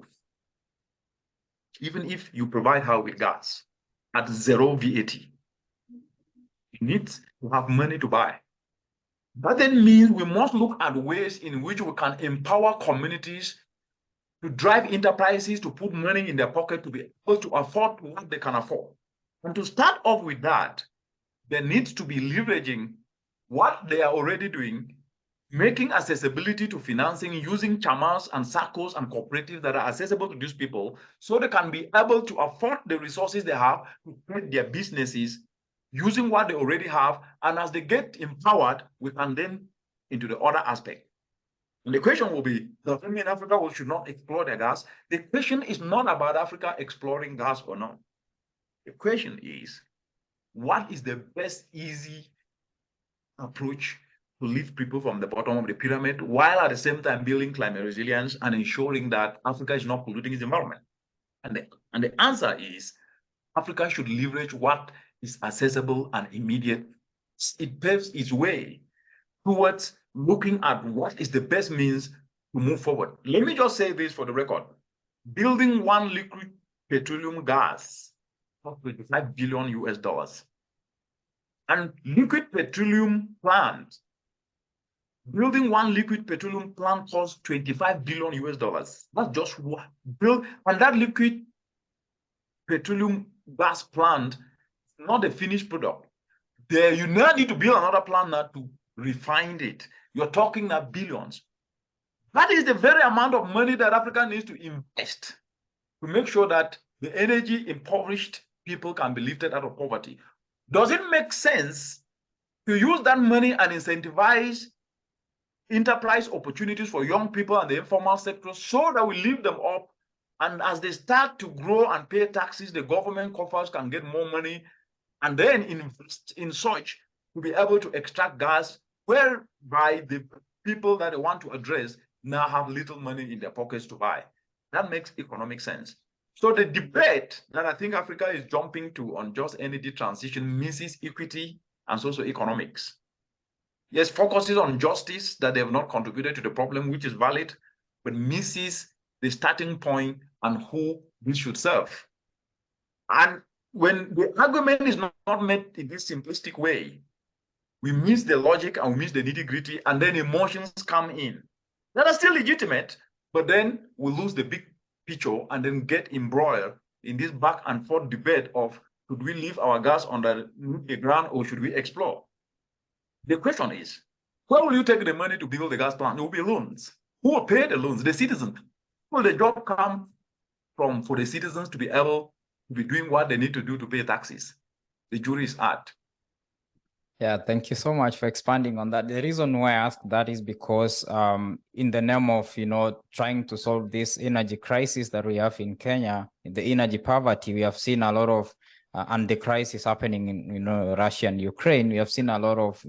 B: Even if you provide her with gas at zero VAT, you need to have money to buy. That then means we must look at ways in which we can empower communities to drive enterprises to put money in their pocket to be able to afford what they can afford. And to start off with that, there needs to be leveraging what they are already doing, making accessibility to financing using chamas and SACCOs and cooperatives that are accessible to these people so they can be able to afford the resources they have to create their businesses using what they already have. And as they get empowered, we can then into the other aspect. And the question will be, does it mean Africa should not explore their gas? The question is not about Africa exploring gas or not. The question is, what is the best easy approach to lift people from the bottom of the pyramid while at the same time building climate resilience and ensuring that Africa is not polluting its environment? And the answer is, Africa should leverage what is accessible and immediate. It paves its way towards looking at what is the best means to move forward. Let me just say this for the record. Building one liquid petroleum gas costs 25 billion US dollars. And liquid petroleum plant, building one liquid petroleum plant costs 25 billion US dollars. That's just what build, and that liquid petroleum gas plant is not a finished product. There, you now need to build another plant now to refine it. You're talking about billions. That is the very amount of money that Africa needs to invest to make sure that the energy impoverished people can be lifted out of poverty. Does it make sense to use that money and incentivize enterprise opportunities for young people and the informal sector so that we lift them up? And as they start to grow and pay taxes, the government coffers can get more money and then invest in such to be able to extract gas, whereby the people that they want to address now have little money in their pockets to buy. That makes economic sense. So the debate that I think Africa is jumping to on just energy transition misses equity and socio-economics. Yes, focuses on justice that they have not contributed to the problem, which is valid, but misses the starting point and who this should serve. And when the argument is not made in this simplistic way, we miss the logic and we miss the nitty-gritty, and then emotions come in that are still legitimate, but then we lose the big picture and then get embroiled in this back and forth debate of should we leave our gas under the ground or should we explore? The question is, where will you take the money to build the gas plant? It will be loans. Who will pay the loans? The citizens. Will the job come from for the citizens to be able to be doing what they need to do to pay taxes? The jury is out.
A: Yeah, thank you so much for expanding on that. The reason why I ask that is because in the name of, trying to solve this energy crisis that we have in Kenya, the energy poverty, we have seen a lot of, and the crisis happening in, Russia and Ukraine, we have seen a lot of,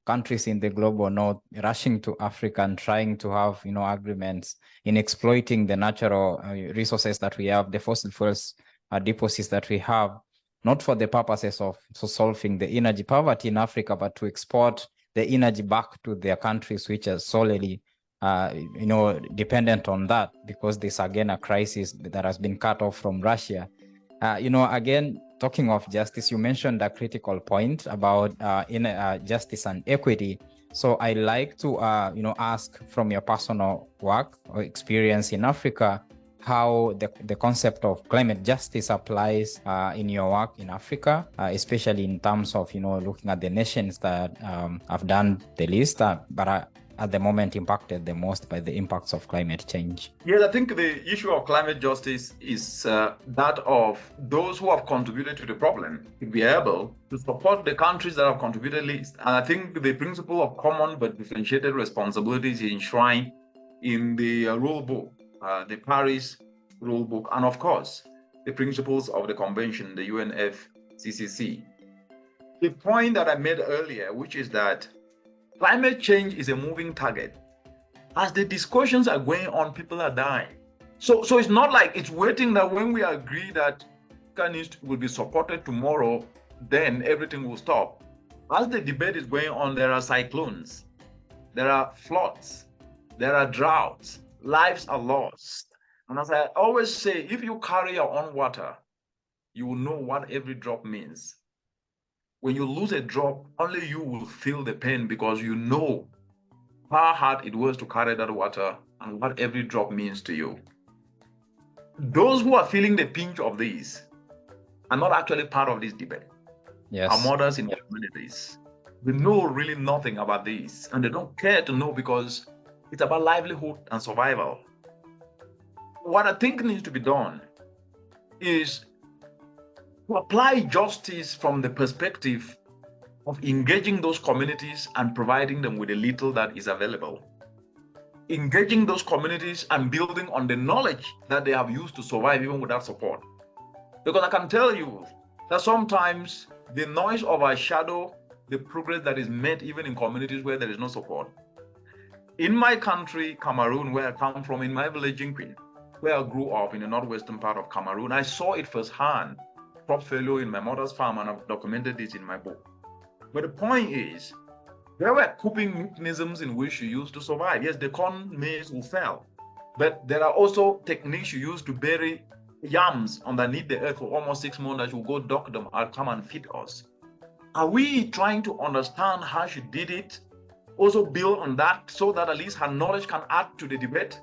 A: countries in the global north rushing to Africa and trying to have, agreements in exploiting the natural resources that we have, the fossil fuels deposits that we have, not for the purposes of solving the energy poverty in Africa, but to export the energy back to their countries, which are solely, dependent on that, because there's again a crisis that has been cut off from Russia. Again, talking of justice, you mentioned a critical point about justice and equity. So I like to, ask from your personal work or experience in Africa, how the concept of climate justice applies in your work in Africa, especially in terms of, looking at the nations that have done the least, but are at the moment impacted the most by the impacts of climate change.
B: Yes, I think the issue of climate justice is that of those who have contributed to the problem to be able to support the countries that have contributed least. And I think the principle of common but differentiated responsibilities is enshrined in the rule book, the Paris rule book, and of course, the principles of the convention, the UNFCCC. The point that I made earlier, which is that climate change is a moving target. As the discussions are going on, people are dying. So it's not like it's waiting that when we agree that will be supported tomorrow, then everything will stop. As the debate is going on, there are cyclones, there are floods, there are droughts, lives are lost. And as I always say, if you carry your own water, you will know what every drop means. When you lose a drop, only you will feel the pain because you know how hard it was to carry that water and what every drop means to you. Those who are feeling the pinch of this are not actually part of this debate.
A: Yes.
B: Our mothers in communities, they know really nothing about this, and they don't care to know because it's about livelihood and survival. What I think needs to be done is to apply justice from the perspective of engaging those communities and providing them with a little that is available. Engaging those communities and building on the knowledge that they have used to survive even without support. Because I can tell you that sometimes the noise of our shadow the progress that is made even in communities where there is no support. In my country, Cameroon, where I come from, in my village, Jinquin, where I grew up in the northwestern part of Cameroon, I saw it firsthand crop failure in my mother's farm, and I've documented this in my book. But the point is, there were coping mechanisms in which you used to survive. Yes, the corn maize will fail, but there are also techniques you use to bury yams underneath the earth for almost 6 months that you go duck them and come and feed us. Are we trying to understand how she did it? Also build on that so that at least her knowledge can add to the debate?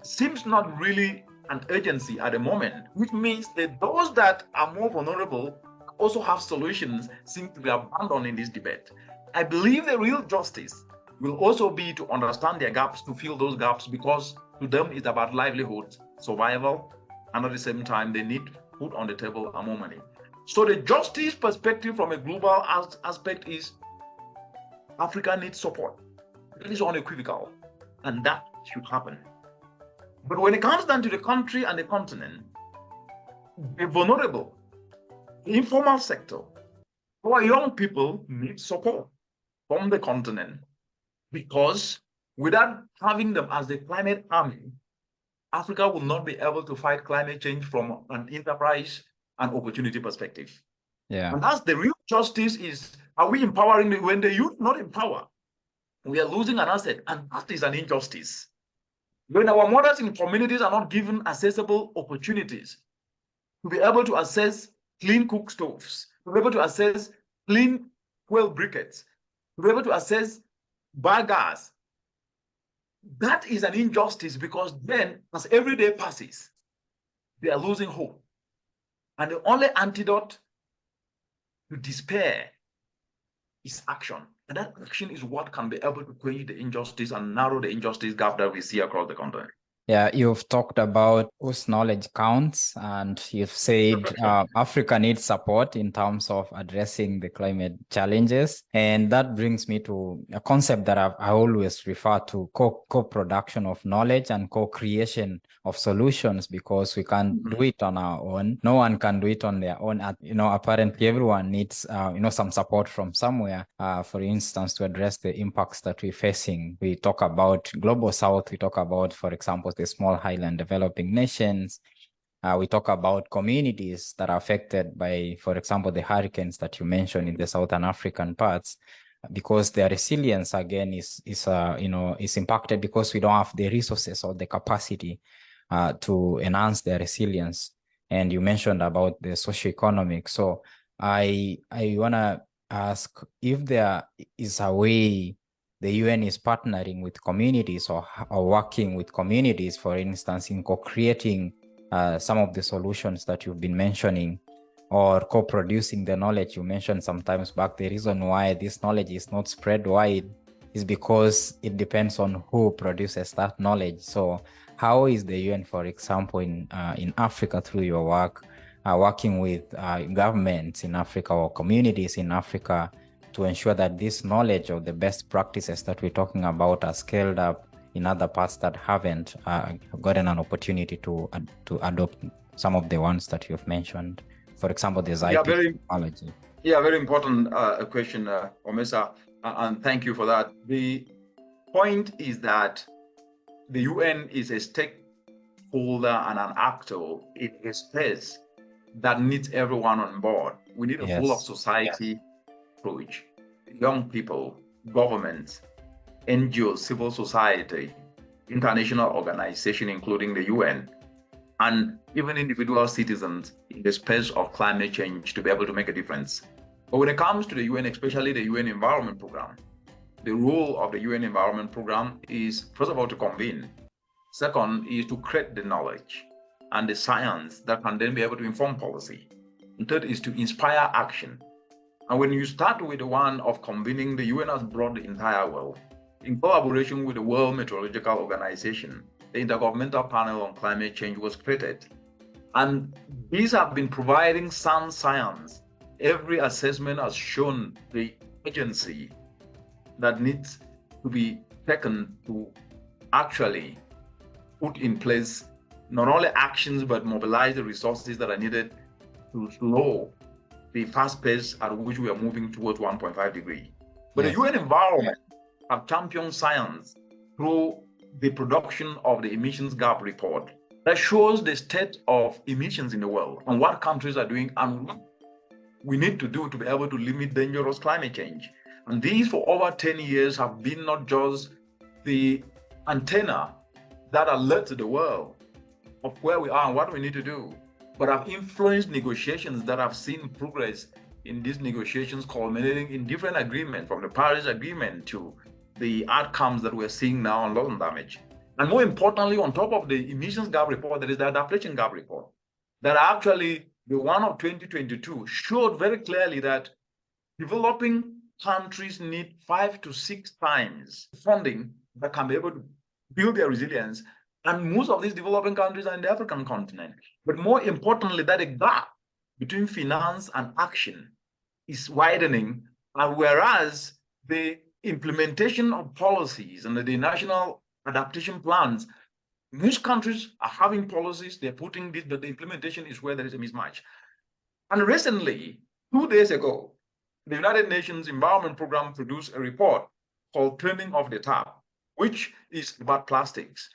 B: Seems not really an urgency at the moment, which means that those that are more vulnerable also have solutions seem to be abandoned in this debate. I believe the real justice will also be to understand their gaps, to fill those gaps, because to them it's about livelihood, survival, and at the same time they need food on the table and more money. So the justice perspective from a global aspect is Africa needs support. That is unequivocal, and that should happen. But when it comes down to the country and the continent, the vulnerable, the informal sector, our young people need support from the continent, because without having them as the climate army, Africa will not be able to fight climate change from an enterprise and opportunity perspective.
A: Yeah.
B: And that's the real justice is, are we empowering when the youth not empower? We are losing an asset, and that is an injustice. When our mothers in communities are not given accessible opportunities to be able to access clean cook stoves, to be able to access clean fuel briquettes, to be able to access biogas, that is an injustice, because then as every day passes, they are losing hope. And the only antidote to despair is action. And that action is what can be able to quench the injustice and narrow the injustice gap that we see across the continent.
A: Yeah, you've talked about whose knowledge counts, and you've said Africa needs support in terms of addressing the climate challenges. And that brings me to a concept that I always refer to, co-production of knowledge and co-creation of solutions, because we can't do it on our own. No one can do it on their own. Apparently everyone needs, some support from somewhere. For instance, to address the impacts that we're facing. We talk about Global South. We talk about, for example, the small highland developing nations. We talk about communities that are affected by, for example, the hurricanes that you mentioned in the Southern African parts, because their resilience again is impacted because we don't have the resources or the capacity to enhance their resilience. And you mentioned about the socioeconomic. So I wanna ask if there is a way the UN is partnering with communities or working with communities, for instance, in co-creating some of the solutions that you've been mentioning, or co-producing the knowledge you mentioned sometimes back. The reason why this knowledge is not spread wide is because it depends on who produces that knowledge. So how is the UN, for example, in Africa through your work, working with governments in Africa or communities in Africa to ensure that this knowledge of the best practices that we're talking about are scaled up in other parts that haven't gotten an opportunity to adopt some of the ones that you've mentioned? For example, there's IP technology.
B: Yeah, very important question, Omesa, and thank you for that. The point is that the UN is a stakeholder and an actor in a space that needs everyone on board. We need a whole of society approach. Young people, governments, NGOs, civil society, international organizations, including the UN, and even individual citizens in the space of climate change to be able to make a difference. But when it comes to the UN, especially the UN Environment Programme, the role of the UN Environment Programme is, first of all, to convene. Second is to create the knowledge and the science that can then be able to inform policy. And third is to inspire action. And when you start with the one of convening, the UN has brought the entire world. In collaboration with the World Meteorological Organization, the Intergovernmental Panel on Climate Change was created. And these have been providing sound science. Every assessment has shown the urgency that needs to be taken to actually put in place not only actions, but mobilize the resources that are needed to slow the fast pace at which we are moving towards 1.5 degrees. But the UN environment have championed science through the production of the emissions gap report, that shows the state of emissions in the world and what countries are doing and what we need to do to be able to limit dangerous climate change. And these, for over 10 years, have been not just the antenna that alerts the world of where we are and what we need to do, but have influenced negotiations that have seen progress in these negotiations culminating in different agreements, from the Paris Agreement to the outcomes that we're seeing now on loss and damage. And more importantly, on top of the emissions gap report, there is the adaptation gap report that actually the one of 2022 showed very clearly that developing countries need 5 to 6 times funding that can be able to build their resilience. And most of these developing countries are in the African continent. But more importantly, that a gap between finance and action is widening. And whereas the implementation of policies and the national adaptation plans, most countries are having policies, they're putting this, but the implementation is where there is a mismatch. And recently, 2 days ago, the United Nations Environment Programme produced a report called Turning Off the Tap, which is about plastics.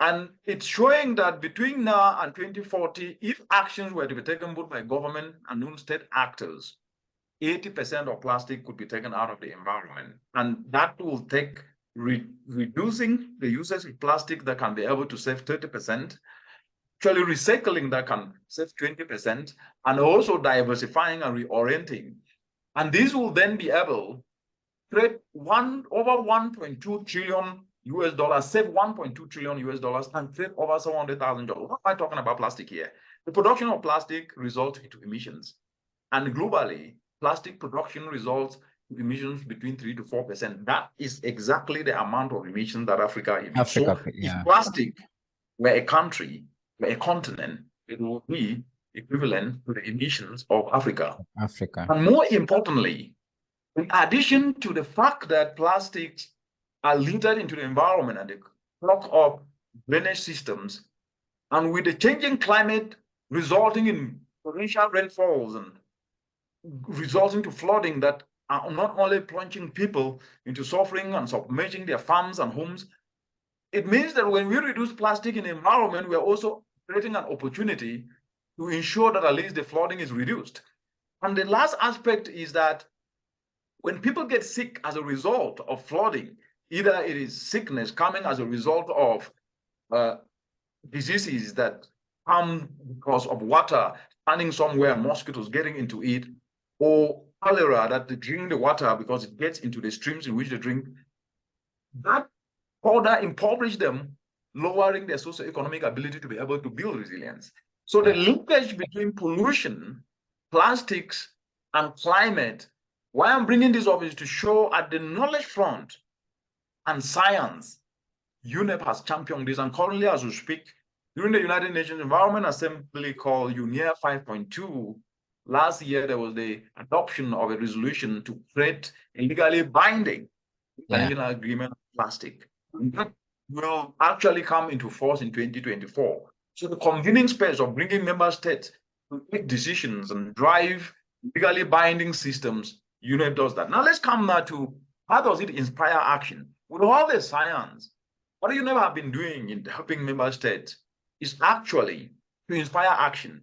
B: And it's showing that between now and 2040, if actions were to be taken both by government and non-state actors, 80% of plastic could be taken out of the environment. And that will take reducing the usage of plastic that can be able to save 30%, actually recycling that can save 20%, and also diversifying and reorienting. And this will then be able to create over 1.2 trillion US dollars, save 1.2 trillion US dollars, and create over 700,000 jobs. What am I talking about plastic here? The production of plastic results into emissions. And globally, plastic production results in emissions between 3 to 4%. That is exactly the amount of emissions that Africa emits. So if plastic were a country, were a continent, it would be equivalent to the emissions of Africa. And more importantly, in addition to the fact that plastics are littered into the environment and they clog up drainage systems, and with the changing climate resulting in torrential rainfalls and resulting to flooding that are not only plunging people into suffering and submerging their farms and homes, it means that when we reduce plastic in the environment, we are also creating an opportunity to ensure that at least the flooding is reduced. And the last aspect is that when people get sick as a result of flooding, either it is sickness coming as a result of diseases that come because of water standing somewhere, mosquitoes getting into it, or cholera that they drink the water because it gets into the streams in which they drink, that further impoverish them, lowering their socioeconomic ability to be able to build resilience. So the linkage between pollution, plastics, and climate, why I'm bringing this up is to show at the knowledge front and science, UNEP has championed this, and currently as we speak, during the United Nations Environment Assembly called UNEA 5.2, last year there was the adoption of a resolution to create a legally binding international agreement on plastic. And that will actually come into force in 2024. So the convening space of bringing member states to make decisions and drive legally binding systems, UNEP does that. Now let's come now to how does it inspire action? With all the science, what UNEP have been doing in helping member states is actually to inspire action.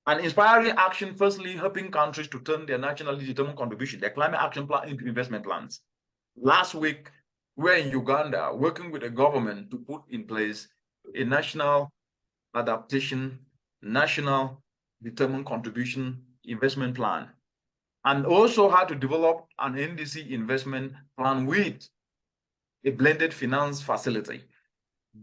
B: And inspiring action, firstly, helping countries to turn their nationally determined contribution, their climate action plan, into investment plans. Last week, we were in Uganda working with the government to put in place a national adaptation, national determined contribution investment plan, and also how to develop an NDC investment plan with a blended finance facility.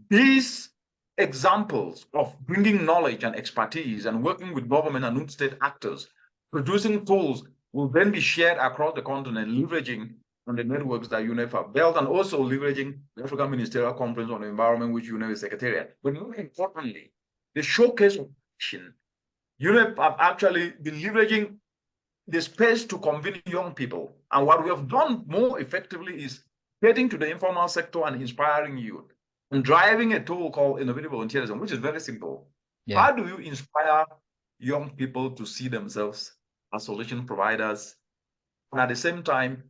B: These examples of bringing knowledge and expertise and working with government and non-state actors, producing tools will then be shared across the continent, leveraging on the networks that UNEP have built, and also leveraging the African Ministerial Conference on the Environment, which UNEP is secretariat. But more importantly, the showcase of action. UNEP have actually been leveraging the space to convene young people. And what we have done more effectively is getting to the informal sector and inspiring youth and driving a tool called innovative volunteerism, which is very simple. How do you inspire young people to see themselves as solution providers and at the same time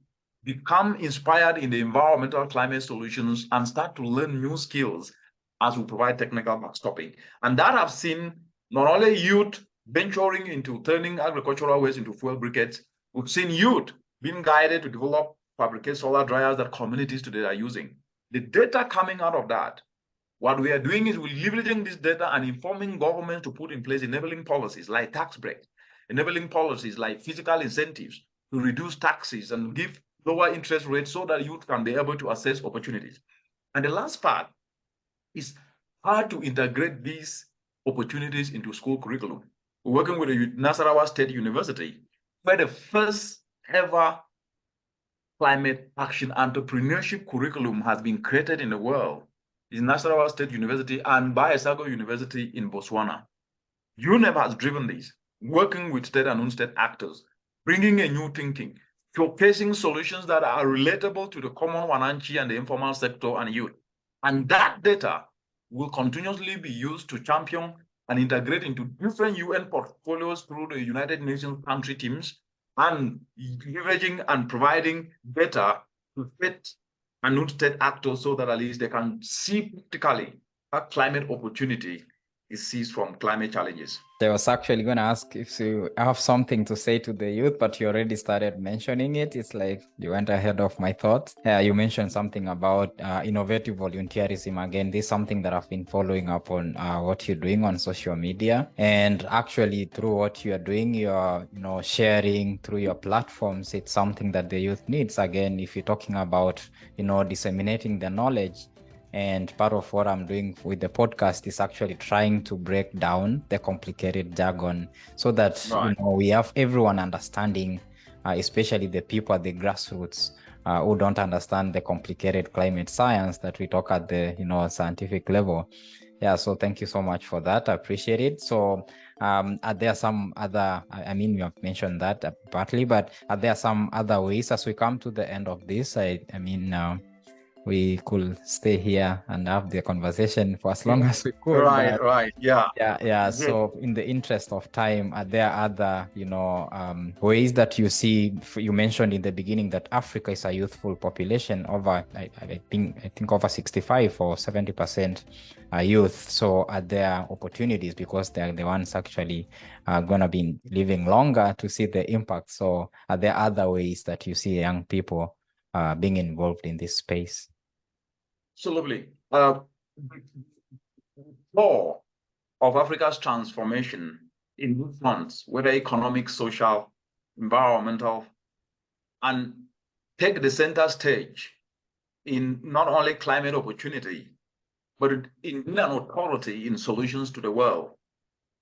B: become inspired in the environmental climate solutions and start to learn new skills as we provide technical backstopping. And that have seen not only youth venturing into turning agricultural waste into fuel briquettes, we've seen youth being guided to develop, fabricate solar dryers that communities today are using. The data coming out of that, what we are doing is we're leveraging this data and informing governments to put in place enabling policies like tax breaks, enabling policies like fiscal incentives to reduce taxes and give lower interest rates so that youth can be able to access opportunities. And the last part is how to integrate these opportunities into school curriculum. We're working with the Nasarawa State University, where the first ever climate action entrepreneurship curriculum has been created in the world. It's Nasarawa State University and Bayesago University in Botswana. UNEP has driven this, working with state and non-state actors, bringing a new thinking, showcasing solutions that are relatable to the common Wananchi and the informal sector and youth. And that data will continuously be used to champion and integrate into different UN portfolios through the United Nations country teams and leveraging and providing data to state and non-state actors so that at least they can see practically a climate opportunity is seized from climate challenges.
A: I was actually going to ask if you have something to say to the youth, but you already started mentioning it. It's like you went ahead of my thoughts. You mentioned something about innovative volunteerism. Again, this is something that I've been following up on what you're doing on social media. And actually, through what you're doing, you're sharing through your platforms. It's something that the youth needs. Again, if you're talking about disseminating the knowledge. And part of what I'm doing with the podcast is actually trying to break down the complicated jargon so that we have everyone understanding, especially the people at the grassroots who don't understand the complicated climate science that we talk at the scientific level. Yeah, so thank you so much for that. I appreciate it. So are there some other, I mean, you have mentioned that partly, but are there some other ways as we come to the end of this? I mean, we could stay here and have the conversation for as long as we could.
B: Right. Yeah.
A: Yeah. So in the interest of time, are there other, ways that you see? You mentioned in the beginning that Africa is a youthful population, over, I think over 65 or 70% youth. So are there opportunities because they're the ones actually going to be living longer to see the impact? So are there other ways that you see young people being involved in this space?
B: Absolutely. Law of Africa's transformation in fronts, whether economic, social, environmental, and take the center stage in not only climate opportunity, but in an authority in solutions to the world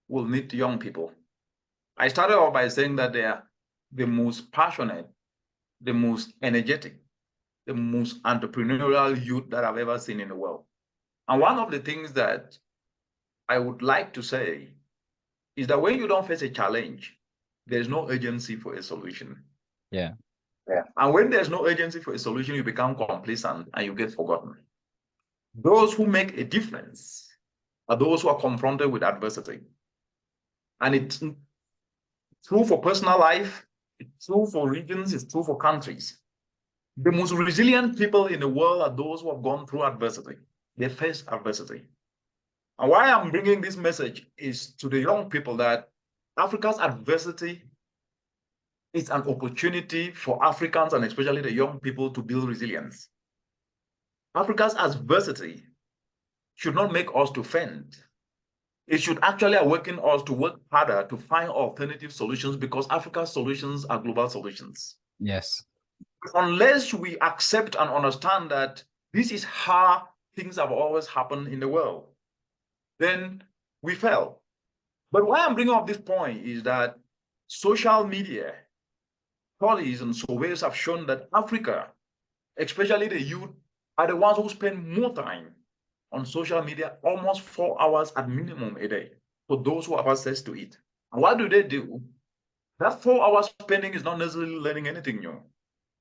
B: will need young people. I started off by saying that they are the most passionate, the most energetic, the most entrepreneurial youth that I've ever seen in the world. And one of the things that I would like to say is that when you don't face a challenge, there's no urgency for a solution.
A: Yeah.
B: And when there's no urgency for a solution, you become complacent and you get forgotten. Those who make a difference are those who are confronted with adversity. And it's true for personal life, it's true for regions, it's true for countries. The most resilient people in the world are those who have gone through adversity. They face adversity. And why I'm bringing this message is to the young people that Africa's adversity is an opportunity for Africans and especially the young people to build resilience. Africa's adversity should not make us to faint. It should actually awaken us to work harder to find alternative solutions because Africa's solutions are global solutions.
A: Yes.
B: Unless we accept and understand that this is how things have always happened in the world, then we fail. But why I'm bringing up this point is that social media studies and surveys have shown that Africa, especially the youth, are the ones who spend more time on social media, almost 4 hours at minimum a day, for those who have access to it. And what do? That 4 hours spending is not necessarily learning anything new.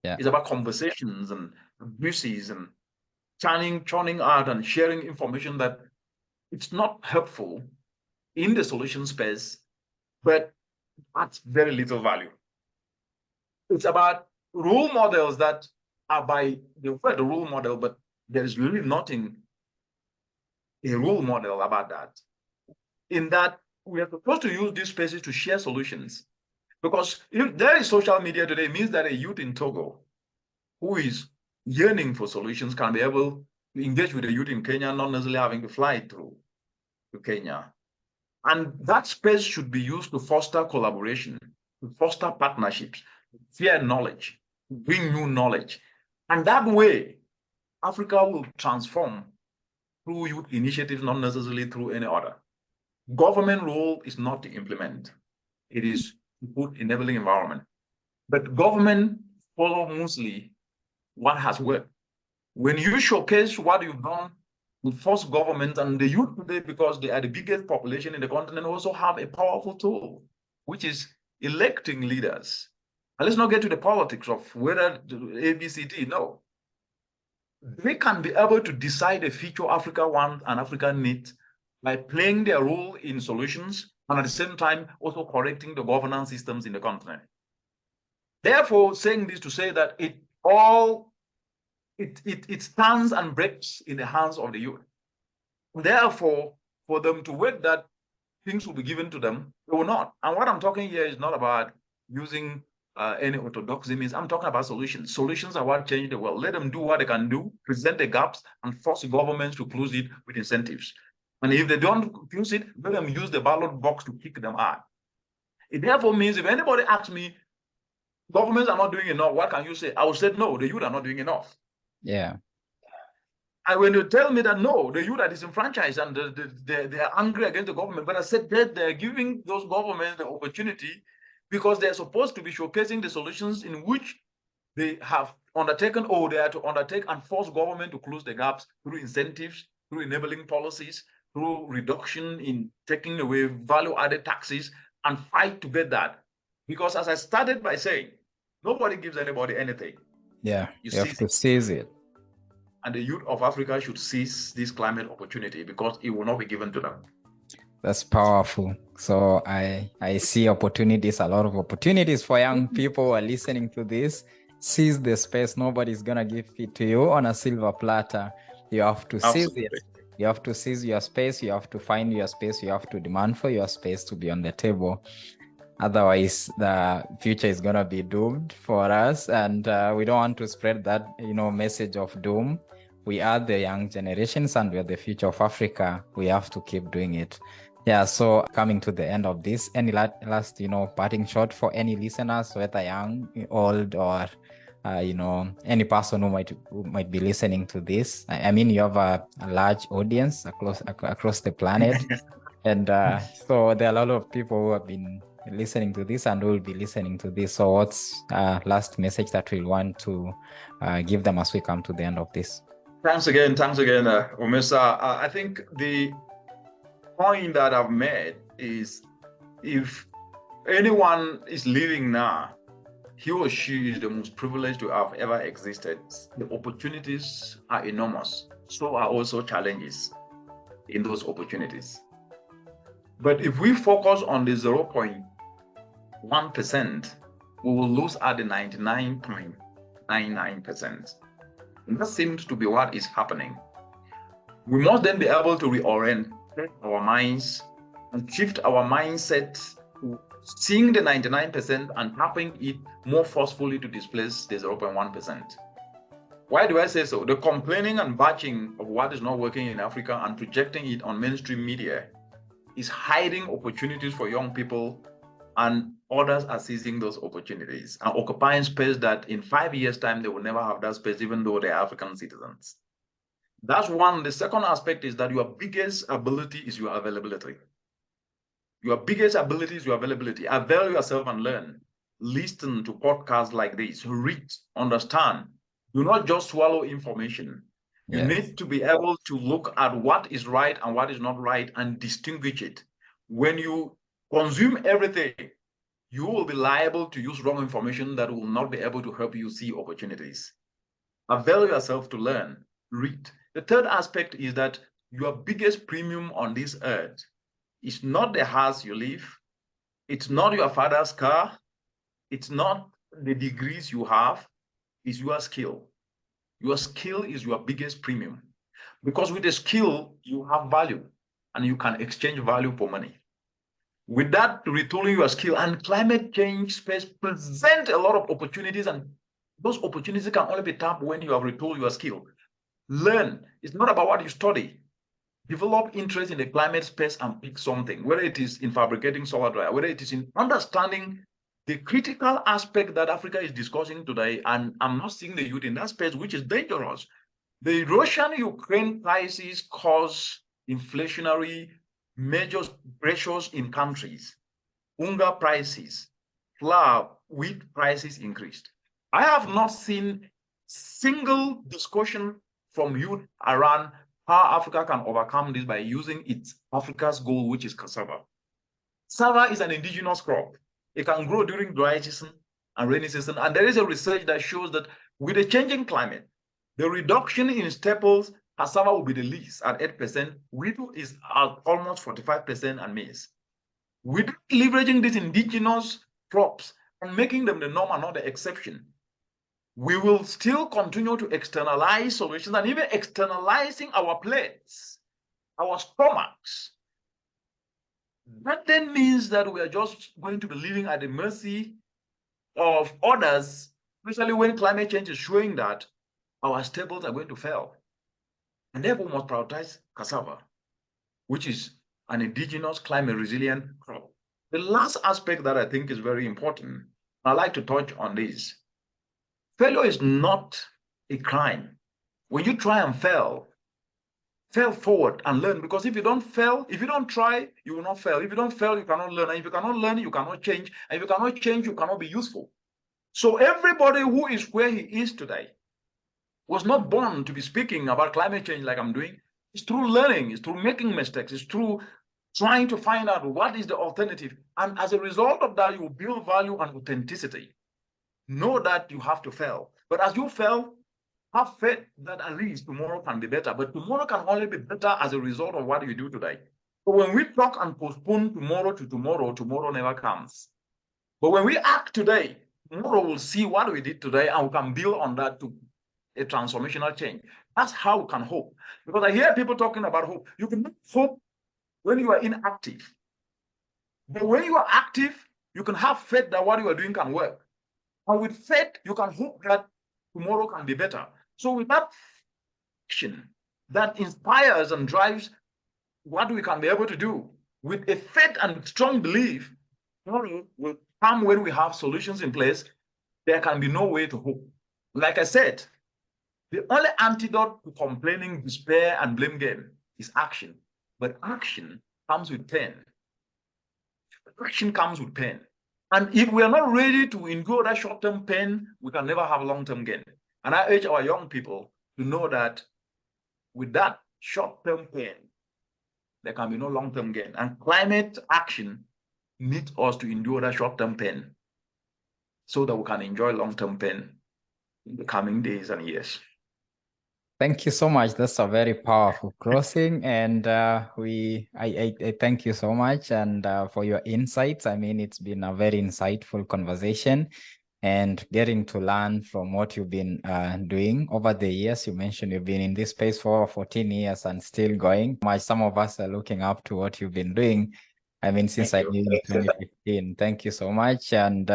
A: Yeah.
B: It's about conversations and abuses and churning out and sharing information that it's not helpful in the solution space, but adds very little value. It's about role models that are by the word role model, but there is really nothing a role model about that. In that we are supposed to use these spaces to share solutions. Because if there is social media today, it means that a youth in Togo who is yearning for solutions can be able to engage with a youth in Kenya, not necessarily having to fly through to Kenya. And that space should be used to foster collaboration, to foster partnerships, to share knowledge, to bring new knowledge. And that way, Africa will transform through youth initiatives, not necessarily through any other. Government role is not to implement, it is to put enabling environment. But government follow mostly what has worked. When you showcase what you've done with force government and the youth today, because they are the biggest population in the continent, also have a powerful tool, which is electing leaders. And let's not get to the politics of whether A, B, C, D. No. They can be able to decide the future Africa wants and Africa needs by playing their role in solutions and at the same time also correcting the governance systems in the continent. Therefore, saying this to say that it stands and breaks in the hands of the youth. Therefore, for them to wait that things will be given to them, they will not. And what I'm talking here is not about using any orthodoxy means. I'm talking about solutions. Solutions are what change the world. Let them do what they can do, present the gaps, and force the governments to close it with incentives. And if they don't close it, let them use the ballot box to kick them out. It therefore means if anybody asks me, governments are not doing enough, what can you say? I will say, no, the youth are not doing enough.
A: Yeah.
B: And when you tell me that no, the youth are disenfranchised and they are angry against the government, but I said that they're giving those governments the opportunity because they're supposed to be showcasing the solutions in which they have undertaken or they are to undertake and force government to close the gaps through incentives, through enabling policies, through reduction in taking away value-added taxes and fight to get that. Because as I started by saying, nobody gives anybody anything.
A: Yeah, you have to seize it.
B: And the youth of Africa should seize this climate opportunity because it will not be given to them.
A: That's powerful. So I see opportunities, a lot of opportunities for young people who are listening to this. Seize the space. Nobody's gonna give it to you on a silver platter. You have to seize
B: Absolutely.
A: it. You have to seize your space. You have to find your space. You have to demand for your space to be on the table. Otherwise, the future is gonna be doomed for us, and we don't want to spread that message of doom. We are the young generations, and we're the future of Africa. We have to keep doing it. Yeah. So coming to the end of this, any last parting shot for any listeners, whether young, old, or any person who might be listening to this. I mean, you have a large audience across the planet, and so there are a lot of people who have been listening to this and will be listening to this. So what's last message that we want to give them as we come to the end of this?
B: Thanks again, Omesa. I think the point that I've made is if anyone is living now, he or she is the most privileged to have ever existed. The opportunities are enormous. So are also challenges in those opportunities. But if we focus on the 0.1%, we will lose at the 99.99%. And that seems to be what is happening. We must then be able to reorient our minds and shift our mindset to seeing the 99% and tapping it more forcefully to displace the 0.1%. Why do I say so? The complaining and batching of what is not working in Africa and projecting it on mainstream media is hiding opportunities for young people, and others are seizing those opportunities and occupying space that in 5 years' time, they will never have that space, even though they're African citizens. That's one. The second aspect is that your biggest ability is your availability. Your biggest ability is your availability. Avail yourself and learn. Listen to podcasts like this. Read, understand. Do not just swallow information. You need to be able to look at what is right and what is not right and distinguish it. When you consume everything, you will be liable to use wrong information that will not be able to help you see opportunities. Avail yourself to learn, read. The third aspect is that your biggest premium on this earth is not the house you live, it's not your father's car, it's not the degrees you have, it's your skill. Your skill is your biggest premium. Because with a skill, you have value and you can exchange value for money. With that, retooling your skill and climate change space present a lot of opportunities, and those opportunities can only be tapped when you have retooled your skill. Learn. It's not about what you study. Develop interest in the climate space and pick something, whether it is in fabricating solar dryer, whether it is in understanding the critical aspect that Africa is discussing today. And I'm not seeing the youth in that space, which is dangerous. The Russian-Ukraine crisis caused inflationary major pressures in countries. Hunger prices, flour, wheat prices increased. I have not seen single discussion from youth around how Africa can overcome this by using its Africa's goal, which is cassava. Cassava is an indigenous crop. It can grow during dry season and rainy season. And there is a research that shows that with a changing climate, the reduction in staples, cassava will be the least at 8%, wheat is at almost 45%, and maize. Without leveraging these indigenous crops and making them the norm and not the exception, we will still continue to externalize solutions and even externalizing our plates, our stomachs. That then means that we are just going to be living at the mercy of others, especially when climate change is showing that our staples are going to fail. And therefore, we must prioritize cassava, which is an indigenous climate resilient crop. The last aspect that I think is very important, I'd like to touch on this. Failure is not a crime. When you try and fail forward and learn, because if you don't fail, if you don't try, you will not fail. If you don't fail, you cannot learn. And if you cannot learn, you cannot change. And if you cannot change, you cannot be useful. So everybody who is where he is today was not born to be speaking about climate change like I'm doing. It's through learning, it's through making mistakes, it's through trying to find out what is the alternative. And as a result of that, you build value and authenticity. Know that you have to fail. But as you fail, have faith that at least tomorrow can be better. But tomorrow can only be better as a result of what you do today. But when we talk and postpone tomorrow to tomorrow, tomorrow never comes. But when we act today, tomorrow we'll see what we did today and we can build on that to a transformational change. That's how we can hope. Because I hear people talking about hope. You can hope when you are inactive. But when you are active, you can have faith that what you are doing can work. And with faith, you can hope that tomorrow can be better. So with that action that inspires and drives what we can be able to do, with a faith and strong belief, tomorrow will come when we have solutions in place. There can be no way to hope. Like I said, the only antidote to complaining, despair, and blame game is action. But action comes with pain. Action comes with pain. And if we are not ready to endure that short-term pain, we can never have long-term gain. And I urge our young people to know that with that short-term pain, there can be no long-term gain. And climate action needs us to endure that short-term pain so that we can enjoy long-term pain in the coming days and years.
A: Thank you so much. That's a very powerful closing, and I thank you so much and for your insights. I mean, it's been a very insightful conversation, and getting to learn from what you've been doing over the years. You mentioned you've been in this space for 14 years and still going. Some of us are looking up to what you've been doing. I mean, since I knew you in 2015. Thank you so much, and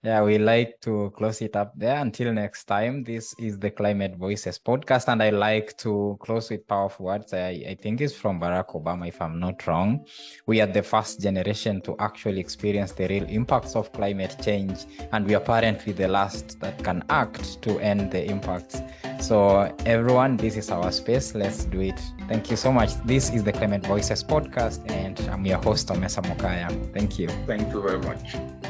A: yeah, we like to close it up there. Until next time, this is the Climate Voices podcast, and I like to close with powerful words. I think it's from Barack Obama, if I'm not wrong. We are the first generation to actually experience the real impacts of climate change, and we are apparently the last that can act to end the impacts. So everyone, this is our space. Let's do it. Thank you so much. This is the Climate Voices podcast, and I'm your host, Omesa Mokaya. Thank you.
B: Thank you very much.